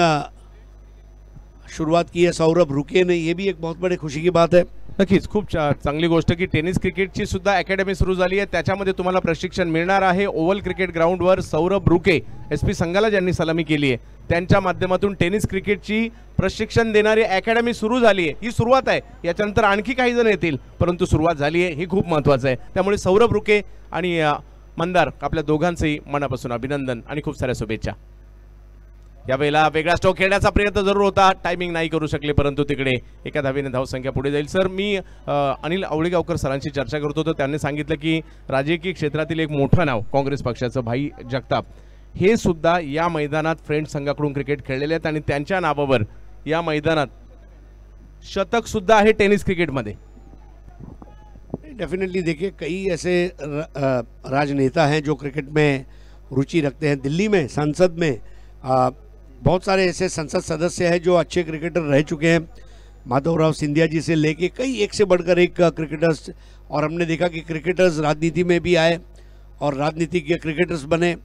शुरुआत की है सौरभ रुके ने, ये भी एक बहुत बड़ी खुशी की बात है। नक्कीच खूप चांगली गोष्ट की टेनिस क्रिकेटची सुद्धा अकॅडमी सुरू झाली आहे, त्याच्यामध्ये तुम्हाला प्रशिक्षण मिळणार आहे। ओव्हल क्रिकेट ग्राउंडवर सौरभ रुके SP संघाला ज्यांनी सलामी केली आहे त्यांच्या माध्यमातून टेनिस क्रिकेटची प्रशिक्षण देणारी अकॅडमी सुरू झाली आहे। ही सुरुवात आहे, याच्यानंतर आणखी काही जण येतील, परंतु सुरुवात झाली आहे, ही खूप महत्त्वाचं आहे। त्यामुळे सौरभ रुके आणि मंदार आपल्या दोघांचेही मनापासून अभिनंदन आणि खूप साऱ्या शुभेच्छा। यावेळेला वेगळा स्ट्रोक खेळण्याचा प्रयत्न जरूर होता, टायमिंग नाही करू शकले, परंतु तिकडे एका धावेने धावसंख्या पुढे जाईल। सर, मी अनिल आवळेगावकर सरांशी चर्चा करत होतो, त्यांनी सांगितलं की राजकीय क्षेत्रातील एक मोठं नाव काँग्रेस पक्षाचं भाई जगताप हे सुद्धा या मैदानात फ्रेंड्स संघाकडून क्रिकेट खेळलेले आहेत आणि त्यांच्या नावावर या मैदानात शतक सुद्धा आहे टेनिस क्रिकेटमध्ये। डेफिनेटली देखिए, कई ऐसे राजनेता हैं जो क्रिकेट में रुचि रखते हैं। दिल्ली में संसद में बहुत सारे ऐसे संसद सदस्य हैं जो अच्छे क्रिकेटर रह चुके हैं, माधवराव सिंधिया जी से लेके कई एक से बढ़कर एक क्रिकेटर्स, और हमने देखा कि क्रिकेटर्स राजनीति में भी आए और राजनीति के क्रिकेटर्स बने।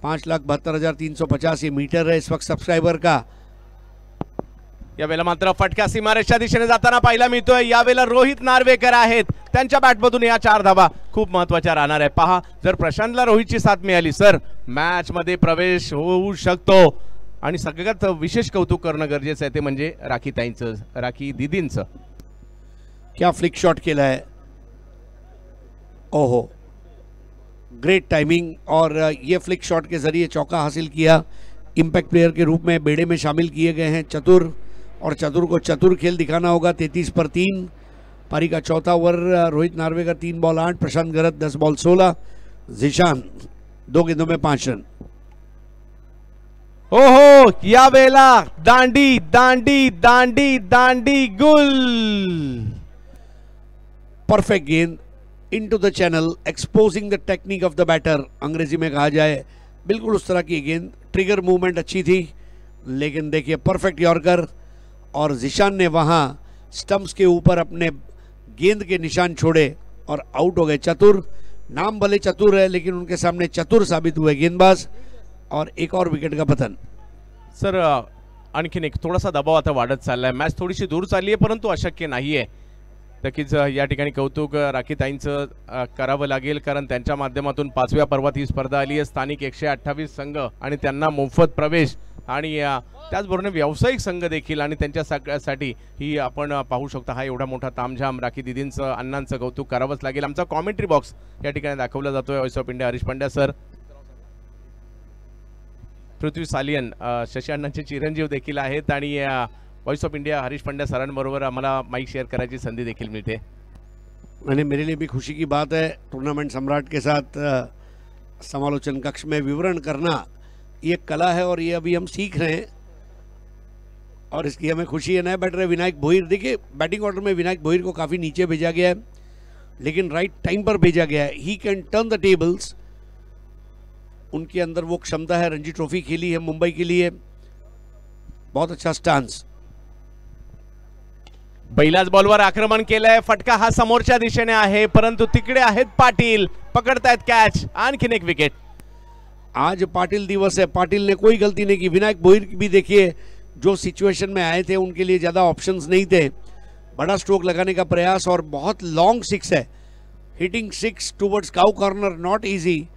5,72,350 ये मीटर है इस वक्त सब्सक्राइबर का। यावेळेला मात्र फटका सीमारेषच्या दिशेने जाताना पाहायला मिळतोय। यावेळेला रोहित नार्वेकर आहेत, त्यांच्या बॅटमधून या 4 धावा खूप महत्त्वाच्या राहणार आहे। पहा, जर प्रशांतला रोहितची साथ मिळाली सर, मॅच मध्ये प्रवेश होऊ शकतो। आणि सगळ्यात विशेष कौतुक करणं गरजेचं आहे ते म्हणजे राखीताईंचं, राखी दीदींचं। क्या फ्लिक शॉट खेला है, ओहो, ग्रेट टाइमिंग, और ये फ्लिक शॉट के जरिए चौका हासिल किया। इम्पैक्ट प्लेयर के रूप में बेड़े में शामिल किए गए हैं चतुर, और चतुर को चतुर खेल दिखाना होगा। 33 पर 3, पारी का चौथा ओवर। रोहित नार्वेकर 3 बॉल 8, प्रशांत गरत 10 बॉल 16, जिशान 2 गेंदों में 5 रन। ओहो, यावेळेला दांडी दांडी दांडी दांडी गुल, परफेक्ट गेंद into the channel, exposing the technique of the batter, अंग्रेजी में कहा जाए, बिल्कुल उस तरह की गेंद। ट्रिगर मूवमेंट अच्छी थी, लेकिन देखिए परफेक्ट यॉर्कर, और जिशान ने वहां स्टंप्स के ऊपर अपने गेंद के निशान छोड़े और आउट हो गए। चतुर, नाम भले चतुर है लेकिन उनके सामने चतुर साबित हुए गेंदबाज, और एक और विकेट का पतन। सर, आणखीन एक थोडासा दबाव आता वाढत चाललाय, मॅच थोडीशी दूर चालली आहे, परंतु अशक्य नाहीये। नक्कीच या ठिकाणी कौतुक राखीताईंचं करावं लागेल, कारण त्यांच्या माध्यमातून 5व्या पर्वात ही स्पर्धा आली आहे। स्थानिक 128 संघ आणि त्यांना मोफत प्रवेश, आणि त्याचबरोबर व्यावसायिक संघ देखील, आणि त्यांच्या सगळ्यासाठी ही आपण पाहू शकता हा एवढा मोठा तामझाम। राखी दीदींचं, अण्णांचं कौतुक करावंच लागेल। आमचा कॉमेंट्री बॉक्स या ठिकाणी दाखवला जातोय। Voice of India Harish Pandya sir, Prithvi Salian Shashi अण्णांचे चिरंजीव देखील आहेत, आणि voice of India Harish Pandya सरांबरोबर आम्हाला माइक शेअर करायची संधी देखील मिळते। मैंने, मेरे लिए भी खुशी की बात है टूर्नामेंट सम्राट के साथ समालोचन कक्ष में विवरण करना, ये कला है और ये अभी हम सीख रहे हैं, और इसकी हमें खुशी है। नया बैटर है विनायक भोईर। देखिए, बैटिंग ऑर्डर में विनायक भोईर को काफ़ी नीचे भेजा गया है, लेकिन राइट टाइम पर भेजा गया है। He can turn the tables, उनके अंदर वो क्षमता है। रणजी ट्रॉफी खेली है मुंबई के लिए, बहुत अच्छा स्टांस। पहिल्याच बॉलवर आक्रमण केलंय, फटका हा समोरच्या दिशेने आहे, परंतु तिकडे आहेत पाटील, पकडतायत कॅच, आणखीन एक विकेट। आज पाटिल दिवस है, पाटिल ने कोई गलती नहीं की। विनायक भोईर भी देखिए, जो सिचुएशन में आए थे उनके लिए ज़्यादा ऑप्शंस नहीं थे, बड़ा स्ट्रोक लगाने का प्रयास, और बहुत लॉन्ग 6 है, hitting 6 towards cow corner, not easy.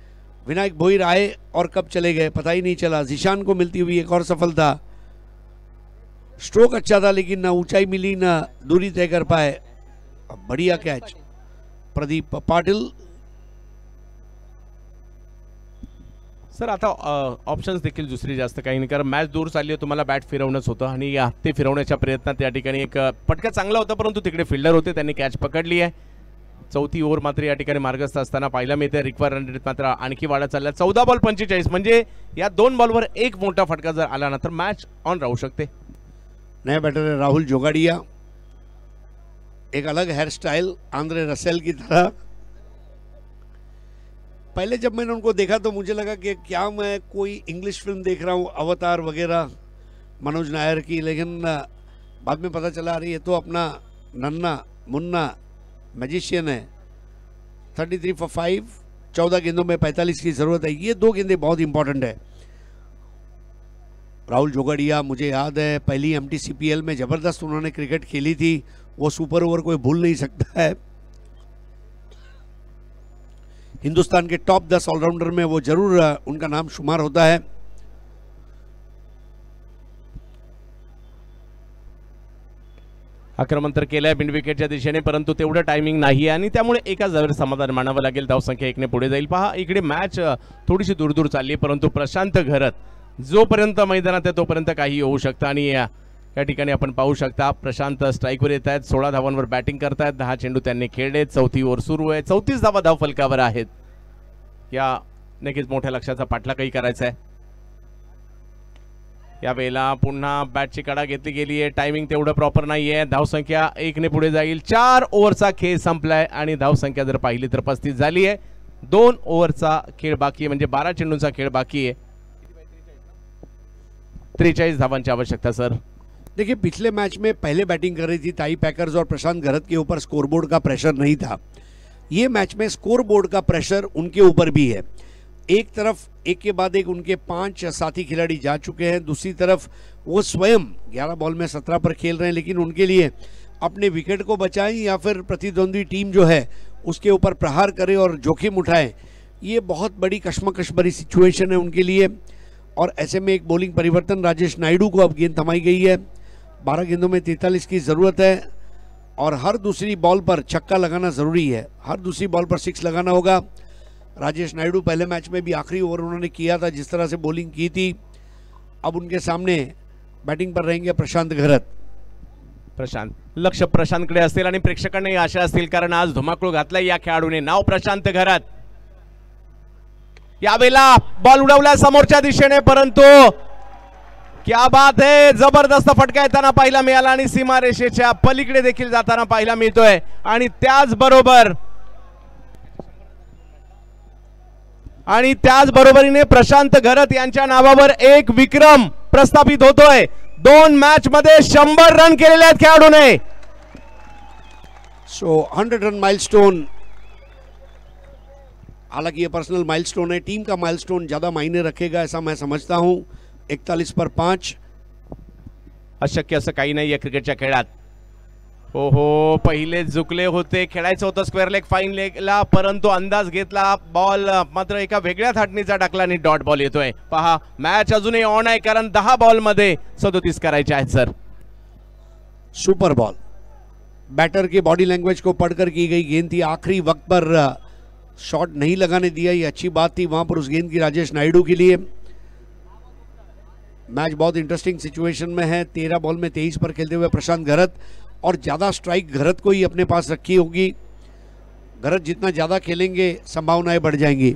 Vinayak Bhoir आए और कब चले गए पता ही नहीं चला। जिशान को मिलती हुई एक और सफलता। स्ट्रोक अच्छा था, लेकिन ना ऊंचाई मिली ना दूरी तय कर पाए। बढ़िया कैच प्रदीप पाटिल। सर, आता ऑप्शन्स देखील दुसरी जास्त काही नाही, कारण मॅच दूर चालली आहे, तुम्हाला बॅट फिरवणंच होतं, आणि ते फिरवण्याच्या प्रयत्नात या ठिकाणी एक पटका चांगला होता, परंतु तिकडे फिल्डर होते, त्यांनी कॅच पकडली आहे। चौथी ओव्हर मात्र या ठिकाणी मार्गस्थ असताना पाहायला मिळते। रिक्वायर रन रेट मात्र आणखी वाढत चालला, 14 बॉल 45, म्हणजे या 2 बॉलवर एक मोठा फटका जर आला ना तर मॅच ऑन राहू शकते। नया बैटर है राहुल जोगाड़िया, एक अलग हेयर स्टाइल आंद्रे रसेल की तरह। पहले जब मैंने उनको देखा तो मुझे लगा कि क्या मैं कोई इंग्लिश फिल्म देख रहा हूँ, अवतार वगैरह मनोज नायर की, लेकिन बाद में पता चला अरे ये तो अपना नन्ना मुन्ना मैजिशियन है। 33 for 5, 14 गेंदों में 45 की जरूरत है। ये 2 गेंदें बहुत इंपॉर्टेंट है। राहुल जोगाड़िया, मुझे याद है पहली MTCPL में जबरदस्त उन्होंने क्रिकेट खेली थी, वो सुपर ओवर कोई भूल नहीं सकता है। हिंदुस्तान के टॉप 10 ऑलराउंडर में वो जरूर उनका नाम शुमार होता है। आक्रमण तर केलंय बिन विकेटच्या दिशेने, परंतु तेवढं टायमिंग नाही आणि त्यामुळे एका जागेवर समाधान मानावं लागेल। धावसंख्या 1 ने पुढे जाईल। पहा इकडे मॅच थोडीशी दूर चालली, परंतु प्रशांत घरत जोपर्यंत मैदानात आहे तोपर्यंत काही होऊ शकतं आणि या ठिकाणी आपण पाहू शकता प्रशांत स्ट्राईकवर येत आहेत, 16 धावांवर बॅटिंग करतायत, 10 चेंडू त्यांनी खेळले, 4थी ओव्हर सुरू आहे, 34 धावा धाव फलकावर आहेत। या नक्कीच मोठ्या लक्ष्याचा पाठलागही करायचा आहे। यावेळेला पुन्हा बॅटची कडा घेतली गेली आहे, टायमिंग तेवढं प्रॉपर नाहीये, धावसंख्या 1 ने पुढे जाईल। 4 ओव्हरचा खेळ संपलाय आणि धावसंख्या जर पाहिली तर 35 झाली आहे। 2 ओव्हरचा खेळ बाकी आहे, म्हणजे 12 चेंडूंचा खेळ बाकी आहे। 43 धावांची आवश्यकता सर। देखिए पिछले मैच में पहले बैटिंग कर रही थी ताई पैकर्स और प्रशांत घरत के ऊपर स्कोरबोर्ड का प्रेशर नहीं था। ये मैच में स्कोरबोर्ड का प्रेशर उनके ऊपर भी है। एक तरफ एक के बाद एक उनके 5 साथी खिलाड़ी जा चुके हैं, दूसरी तरफ वो स्वयं 11 बॉल में 17 पर खेल रहे हैं, लेकिन उनके लिए अपने विकेट को बचाएं या फिर प्रतिद्वंदी टीम जो है उसके ऊपर प्रहार करे और जोखिम उठाएं, ये बहुत बड़ी कश्मकश भरी सिचुएशन है उनके लिए। और ऐसे में एक बॉलिंग परिवर्तन, राजेश नायडू को अब गेंद थमाई गई है। 12 गेंदों में 43 की ज़रूरत है और हर दूसरी बॉल पर छक्का लगाना ज़रूरी है, हर दूसरी बॉल पर 6 लगाना होगा। राजेश नायडू पहले मैच में भी आखिरी ओवर उन्होंने किया था, जिस तरह से बॉलिंग की थी, अब उनके सामने बैटिंग पर रहेंगे प्रशांत घरत। प्रशांत, लक्ष प्रशांतकडे असेल आणि प्रेक्षकांनाही आशा असतील, कारण आज धुमाकूळ घातलाय या खेळाडूने, नाव प्रशांत घरत। यावेळेला बॉल उडवला समोरच्या दिशेने, परंतु क्या बात है, जबरदस्त फटका येताना पाहायला मिळाला आणि सीमारेषेच्या पलीकडे देखील जाताना पाहायला मिळतोय। आणि त्याच बरोबरीने प्रशांत घरत यांच्या नावावर एक विक्रम प्रस्थापित होतोय। 2 मॅच मध्ये 100 रन केलेले आहेत खेळाडूने। सो 100 रन माइलस्टोन, हालांकि ये पर्सनल माइलस्टोन है, टीम का माइलस्टोन ज्यादा मायने रखेगा ऐसा मैं समझता हूं। 41 पर 5, अशक्य असं काही नाही या क्रिकेटच्या खेळात। हो पहिले झुकले होते, खेळायचं होतं स्क्वेअर लेग फाईन लेगला, परंतु अंदाज घेतला, बॉल मात्र एका वेगळ्या थाटणीचा टाकला आणि डॉट बॉल येतोय। पहा मॅच अजूनही ऑन आहे, कारण 10 बॉल मध्ये 37 करायचे आहेत सर। सुपर बॉल, बैटर की बॉडी लैंग्वेज को पढ़कर की गई गेंद थी, आखिरी वक्त पर शॉट नहीं लगाने दिया, ये अच्छी बात थी वहां पर उस गेंद की राजेश नायडू के लिए। मैच बहुत इंटरेस्टिंग सिचुएशन में है, 13 बॉल में 23 पर खेलते हुए प्रशांत घरत, और ज़्यादा स्ट्राइक घरत को ही अपने पास रखी होगी। घरत जितना ज़्यादा खेलेंगे संभावनाएं बढ़ जाएंगी।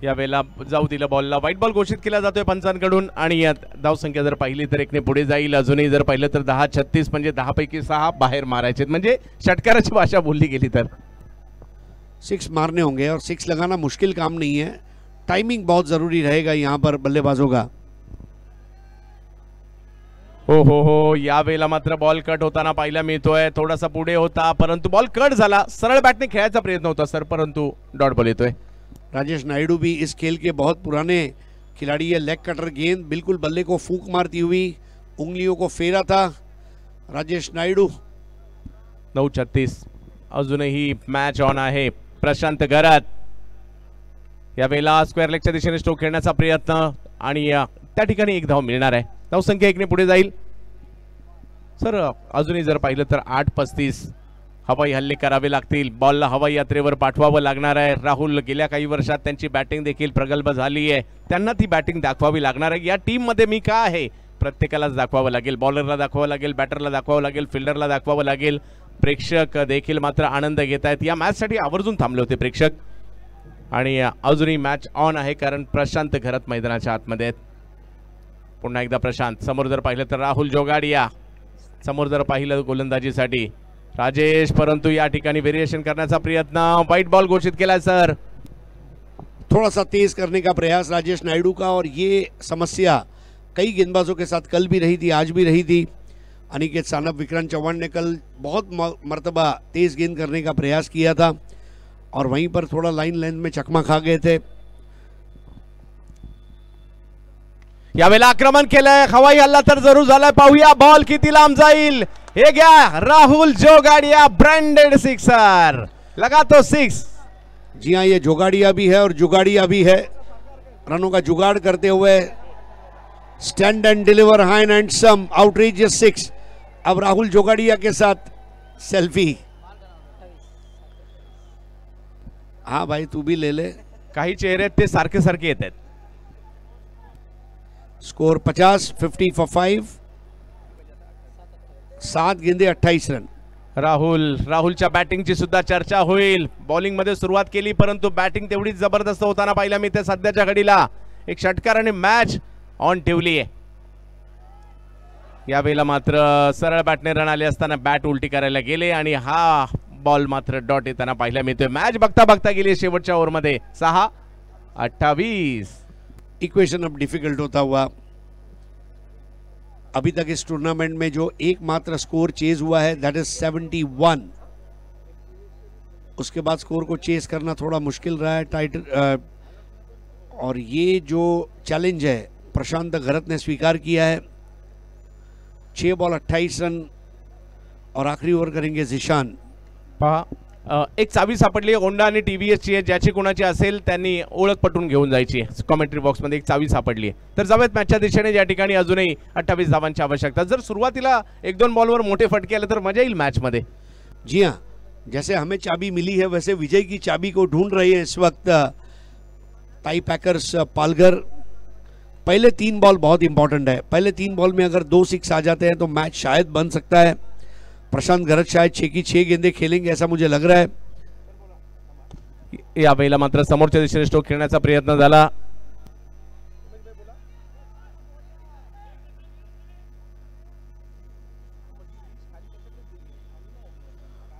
यावेळेला जाऊ दिलं बॉलला, व्हाईट बॉल घोषित केला जातोय पंचांकडून आणि यात धावसंख्या जर पाहिली तर 1 ने पुढे जाईल। अजूनही जर पाहिलं तर 10-36 म्हणजे 10 पैकी 6 बाहेर मारायचे, म्हणजे षटकाराची भाषा बोलली गेली तर 6 मारने होंगे और 6 लगाना मुश्किल काम नहीं है। टाइमिंग बहुत ज़रूरी रहेगा यहाँ पर बल्लेबाजों का। हो यावेळेला मात्र बॉल कट होताना पाहायला मिळतोय, थोडासा पुढे होता परंतु बॉल कट झाला, सरळ बॅटने खेळायचा प्रयत्न होता सर, परंतु डॉट बॉल येतोय। राजेश नायडू भी इस खेल के बहुत पुराने खिलाड़ी है। लेग कटर गेंद बिल्कुल बल्ले को फूंक मारती हुई, उंगलियों को फेरा था राजेश नायडू। 9:36 अजूनही मॅच ऑन आहे। प्रशांत घरत यावेळेला स्क्वेअर लेगच्या दिशेने स्ट्रोक खेळण्याचा प्रयत्न आणि त्या ठिकाणी 1 धाव मिळणार आहे। धावसंख्या 1 ने पुढे जाईल सर। अजूनही जर पाहिलं तर 8:35 हवाई हल्ले करावे लागतील, बॉलला हवाई यात्रेवर पाठवावं लागणार आहे। राहुल गेल्या काही वर्षात त्यांची बॅटिंग देखील प्रगल्भ झाली आहे, त्यांना ती बॅटिंग दाखवावी लागणार आहे। या टीम मध्ये मी का आहे प्रत्येकालाच दाखवावं लागेल, बॉलरला दाखवावं लागेल, बॅटरला दाखवावं लागेल, फिल्डरला दाखवावं लागेल। प्रेक्षक देखील मात्र आनंद घेत आहेत, या मॅच साठी आवर्जून थांबले होते प्रेक्षक। आणि अजूनही मॅच ऑन आहे, कारण प्रशांत घरत मैदानाच्या आतमध्ये आहेत। पुन्हा एकदा प्रशांत, समोर जर पाहिलं तर राहुल जोगाडिया, समोर जर पाहिलं गोलंदाजीसाठी राजेश, परंतु या ठिकाणी वेरिएशन करण्याचा प्रयत्न, व्हाईट बॉल घोषित केला सर। थोड़ा सा तेज करने का प्रयास राजेश नायडू का, और ये समस्या कई गेंदबाजों के साथ कल भी रही थी, आज भी रही थी। अनिकेत सानप, विक्रांत चौहान ने कल बहुत मर्तबा तेज गेंद करने का प्रयास किया था और वहीं पर थोड़ा लाइन लेंथ में चकमा खा गए थे। यावेळेला आक्रमण केलंय, हवाई हल्ला तर जरूर झालाय, पाहूया बॉल किती लांब जाईल। हे घ्या राहुल जोगाडिया, ब्रँडेड सिक्सर, लगा तो सिक्स। जी हाँ, ये जोगाड़िया भी है और जुगाड़िया भी है, रनों का जुगाड़ करते हुए stand and deliver high and some outrageous six. अब राहुल जोगाड़िया के साथ सेल्फी। हाँ भाई, तू भी ले ले। काही चेहरे आहेत ते सारखे सारखे येत आहेत। स्कोर 50, 50 फॉर 5, 7 गेंदे 28 रन। राहुलच्या बॅटिंगची सुद्धा चर्चा होईल। बॉलिंग मध्ये सुरुवात केली परंतु बॅटिंग तेवढीच जबरदस्त होताना पाहिला मी ते सध्याच्या घडीला। एक षटकाराने मॅच ऑन ठेवली आहे। यावेळेला मात्र सरळ बॅटने रन आले असताना बॅट उलटी करायला गेले आणि हा बॉल मात्र डॉट येताना पाहिला मिळतोय। मॅच बघता बघता गेली शेवटच्या ओव्हरमध्ये 6-28। इक्वेशन अब डिफिकल्ट होता हुआ। अभी तक इस टूर्नामेंट में जो एकमात्र स्कोर चेज हुआ है दैट इज 71। उसके बाद स्कोर को चेज करना थोड़ा मुश्किल रहा है टाइट, और ये जो चैलेंज है प्रशांत घरत ने स्वीकार किया है। 6 बॉल 28 रन और आखिरी ओवर करेंगे जिशान। पहा एक चावी सापडली होंडा आणि टीव्हीएस ची, ज्याची कोणाची असेल त्यांनी ओळख पटवून घेऊन जायची। कॉमेंट्री बॉक्स मध्ये एक चावी सापडली आहे। तर जावेत मॅचच्या दिशेने, या ठिकाणी अजूनही 28 धावांची आवश्यकता। जर सुरुवातीला 1-2 बॉलवर मोठे फटके आले तर मजा येईल मॅच मध्ये। जी हाँ, जैसे हमें चाबी मिली है वैसे विजय की चाबी को ढूंढ रही है इस वक्त टाई पैकर्स पालघर। पहले 3 बॉल बहुत इंपॉर्टेंट है। पहले 3 बॉल में अगर 2 6 आ जाते हैं तो मैच शायद बन सकता है। प्रशांत घरत शायद 6 की 6 गेंदे खेलेंगे ऐसा मुझे लग रहा है। यावेळेला मात्र समोरच्या दिशेने स्ट्रोक खेळण्याचा प्रयत्न झाला।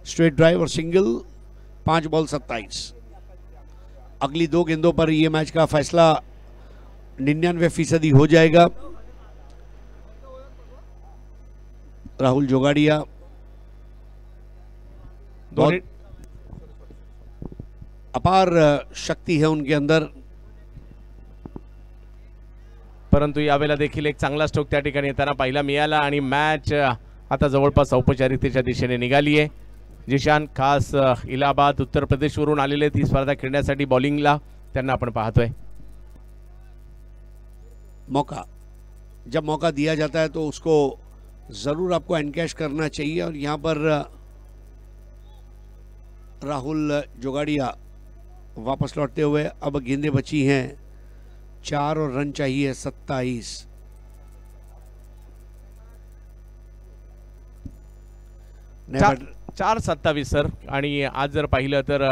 स्ट्रेट ड्राइव और सिंगल, 5 बॉल 27। अगली 2 गेंदों पर यह मैच का फैसला 99% हो जाएगा। राहुल जोगाड़िया बहुत अपार शक्ति है उनके अंदर, परंतु यावेळेला देखील एक चांगला स्ट्रोक त्या ठिकाणी येताना पाहिला मिळाला आणि मॅच आता जवळपास औपचारिकतेच्या दिशेने निघाली आहे। जिशान खास इलाहाबाद उत्तर प्रदेश वरून आलेले ती स्पर्धा खेळण्यासाठी बॉलिंगला त्यांना आपण पाहतोय। मौका जब मौका दिया जाता है तो उसको जरूर आपको एनकैश करना चाहिए, और यहाँ पर राहुल जोगाड़िया वापस लौटते हुए। अब गेंदें बची हैं 4 और रन चाहिए 27। चार 27 सर। आणि आज जर पाहिलं तर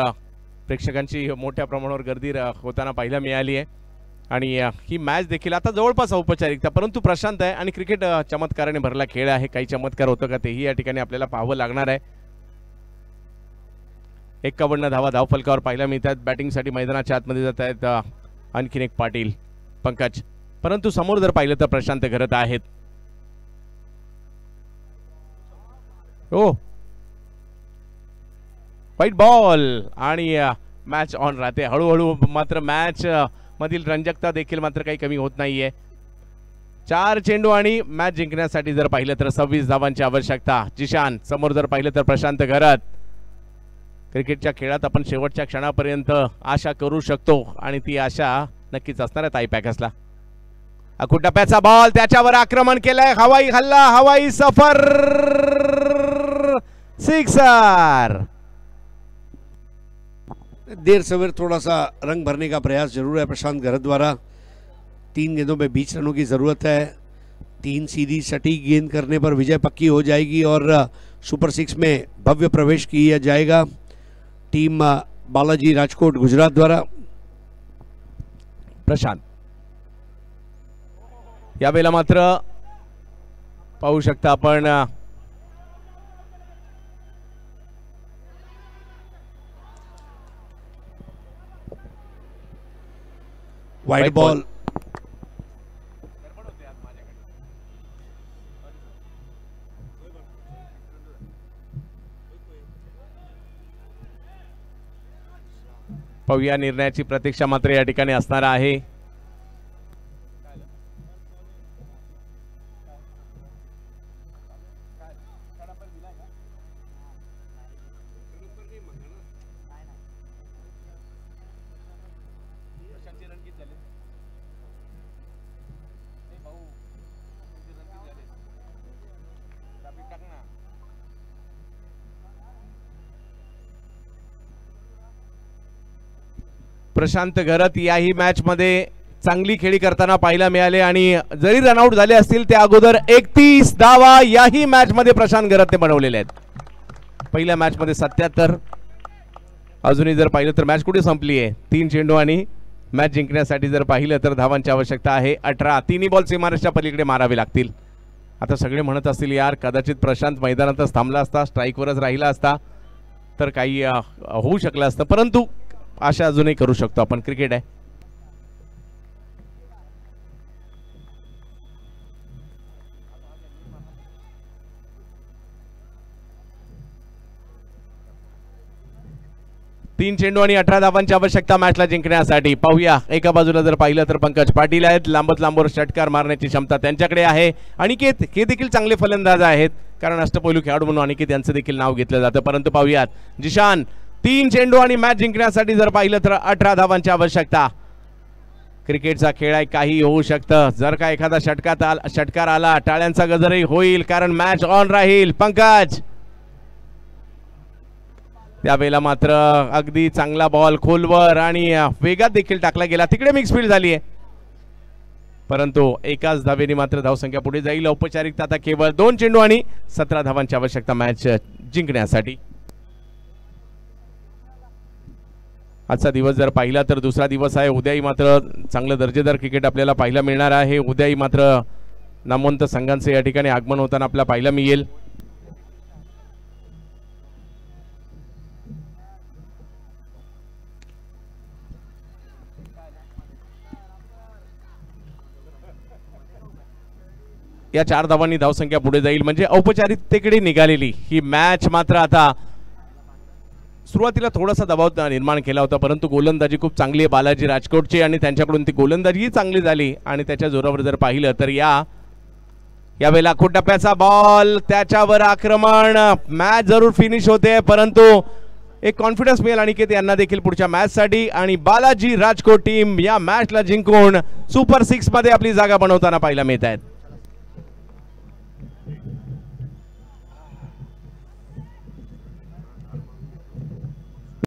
प्रेक्षकांची मोठ्या प्रमाणावर गर्दी होताना पाहायला मिळाली आहे आणि ही मॅच देखील आता जवळपास औपचारिकता, परंतु प्रशांत आहे आणि क्रिकेट चमत्काराने भरला खेळ आहे। काही चमत्कार होतं का तेही या ठिकाणी आपल्याला पाहावं लागणार आहे। 51 धावा धावफलकावर पाहायला मिळतात। बॅटिंगसाठी मैदानाच्या आतमध्ये जात आहेत आणखीन एक पाटील, पंकज, परंतु समोर जर पाहिलं तर प्रशांत घरत आहेत। ओ व्हाईट बॉल आणि मॅच ऑन राहते। हळूहळू मात्र मॅच मधील रंजकता देखील मात्र काही कमी होत नाहीये। 4 चेंडू आणि मॅच जिंकण्यासाठी जर पाहिलं तर 26 धावांची आवश्यकता। जिशान समोर जर पाहिलं तर प्रशांत घरत। क्रिकेटच्या खेळात आपण शेवटच्या क्षणापर्यंत आशा करू शकतो आणि ती आशा नक्कीच असणार आहे ताई पॅकर्सला। अकुट टप्प्याचा बॉल, त्याच्यावर आक्रमण केलंय, हवाई हल्ला, हवाई सफर, सिक्सर। देर सवेर थोड़ा सा रंग भरने का प्रयास जरूर है प्रशांत घरत द्वारा। 3 गेंदों में 20 रनों की ज़रूरत है। 3 सीधी सटीक गेंद करने पर विजय पक्की हो जाएगी और सुपर 6 में भव्य प्रवेश किया जाएगा टीम बालाजी राजकोट गुजरात द्वारा। प्रशांत यावेळेला मात्र पाहू शकता आपण वाइड बॉल, पाहूया निर्णयाची प्रतीक्षा मात्र या ठिकाणी असणार आहे. प्रशांत घरत याही मॅच मध्ये चांगली खेळी करताना पाहायला मिळाले आणि जरी रनआउट झाले असतील त्या अगोदर 31 धावा याही मॅच मध्ये प्रशांत घरतने बनवलेले आहेत. पहिल्या मॅच मध्ये 77. अजूनही जर पाहिलं तर मॅच कुठे संपली आहे. 3 चेंडू आणि मॅच जिंकण्यासाठी जर पाहिलं तर धावांची आवश्यकता आहे 18. तिन्ही बॉल सीमारेषच्या पलीकडे मारावे लागतील. आता सगळे म्हणत असतील यार कदाचित प्रशांत मैदानातच थांबला असता, स्ट्राईकवरच राहिला असता तर काही होऊ शकलं असतं, परंतु आशा अजूनही करू शकतो आपण. क्रिकेट आहे. तीन चेंडू आणि 18 धावांची आवश्यकता मॅचला जिंकण्यासाठी. पाहूया एका बाजूला जर पाहिलं तर पंकज पाटील आहेत. लांबत लांबवर षटकार मारण्याची क्षमता त्यांच्याकडे आहे. अनिकेत हे देखील चांगले फलंदाज आहेत कारण अष्टपैलू खेळाडू म्हणून अनिकेत यांचं देखील नाव घेतलं जातं. परंतु पाहूयात जिशान 3 चेंडू आणि मॅच जिंकण्यासाठी जर पाहिलं तर 18 धावांची आवश्यकता. क्रिकेटचा खेळ आहे, काही होऊ शकतं. जर का एखादा षटकार आला टाळ्यांचा गजरही होईल कारण मॅच ऑन राहील. पंकज त्यावेळेला मात्र अगदी चांगला बॉल खोलवर आणि वेगात देखील टाकला गेला. तिकडे मिक्सफील्ड झाली आहे परंतु एकाच धावेने मात्र धावसंख्या पुढे जाईल. औपचारिकता आता केवळ 2 चेंडू आणि 17 धावांची आवश्यकता मॅच जिंकण्यासाठी. आजचा दिवस जर पाहिला तर दुसरा दिवस आहे. उद्याही मात्र चांगलं दर्जेदार क्रिकेट आपल्याला पाहायला मिळणार आहे. उद्याही मात्र नामवंत संघांचे या ठिकाणी आगमन होताना आपल्याला पाहायला मिळेल. या 4 धावांनी धावसंख्या पुढे जाईल म्हणजे औपचारिकतेकडे निघालेली ही मॅच मात्र आता सुरुवातीला थोडासा दबाव निर्माण केला होता परंतु गोलंदाजी खूप चांगली आहे बालाजी राजकोटची आणि त्यांच्याकडून ती गोलंदाजी चांगली झाली आणि त्याच्या जोरावर जर पाहिलं तर यावेळेला टप्प्याचा बॉल त्याच्यावर आक्रमण. मॅच जरूर फिनिश होते परंतु एक कॉन्फिडन्स मिळेल अनिकेत यांना देखील पुढच्या मॅच साठी आणि बालाजी राजकोट टीम या मॅचला जिंकून सुपर 6 मध्ये आपली जागा बनवताना पाहायला मिळत आहेत.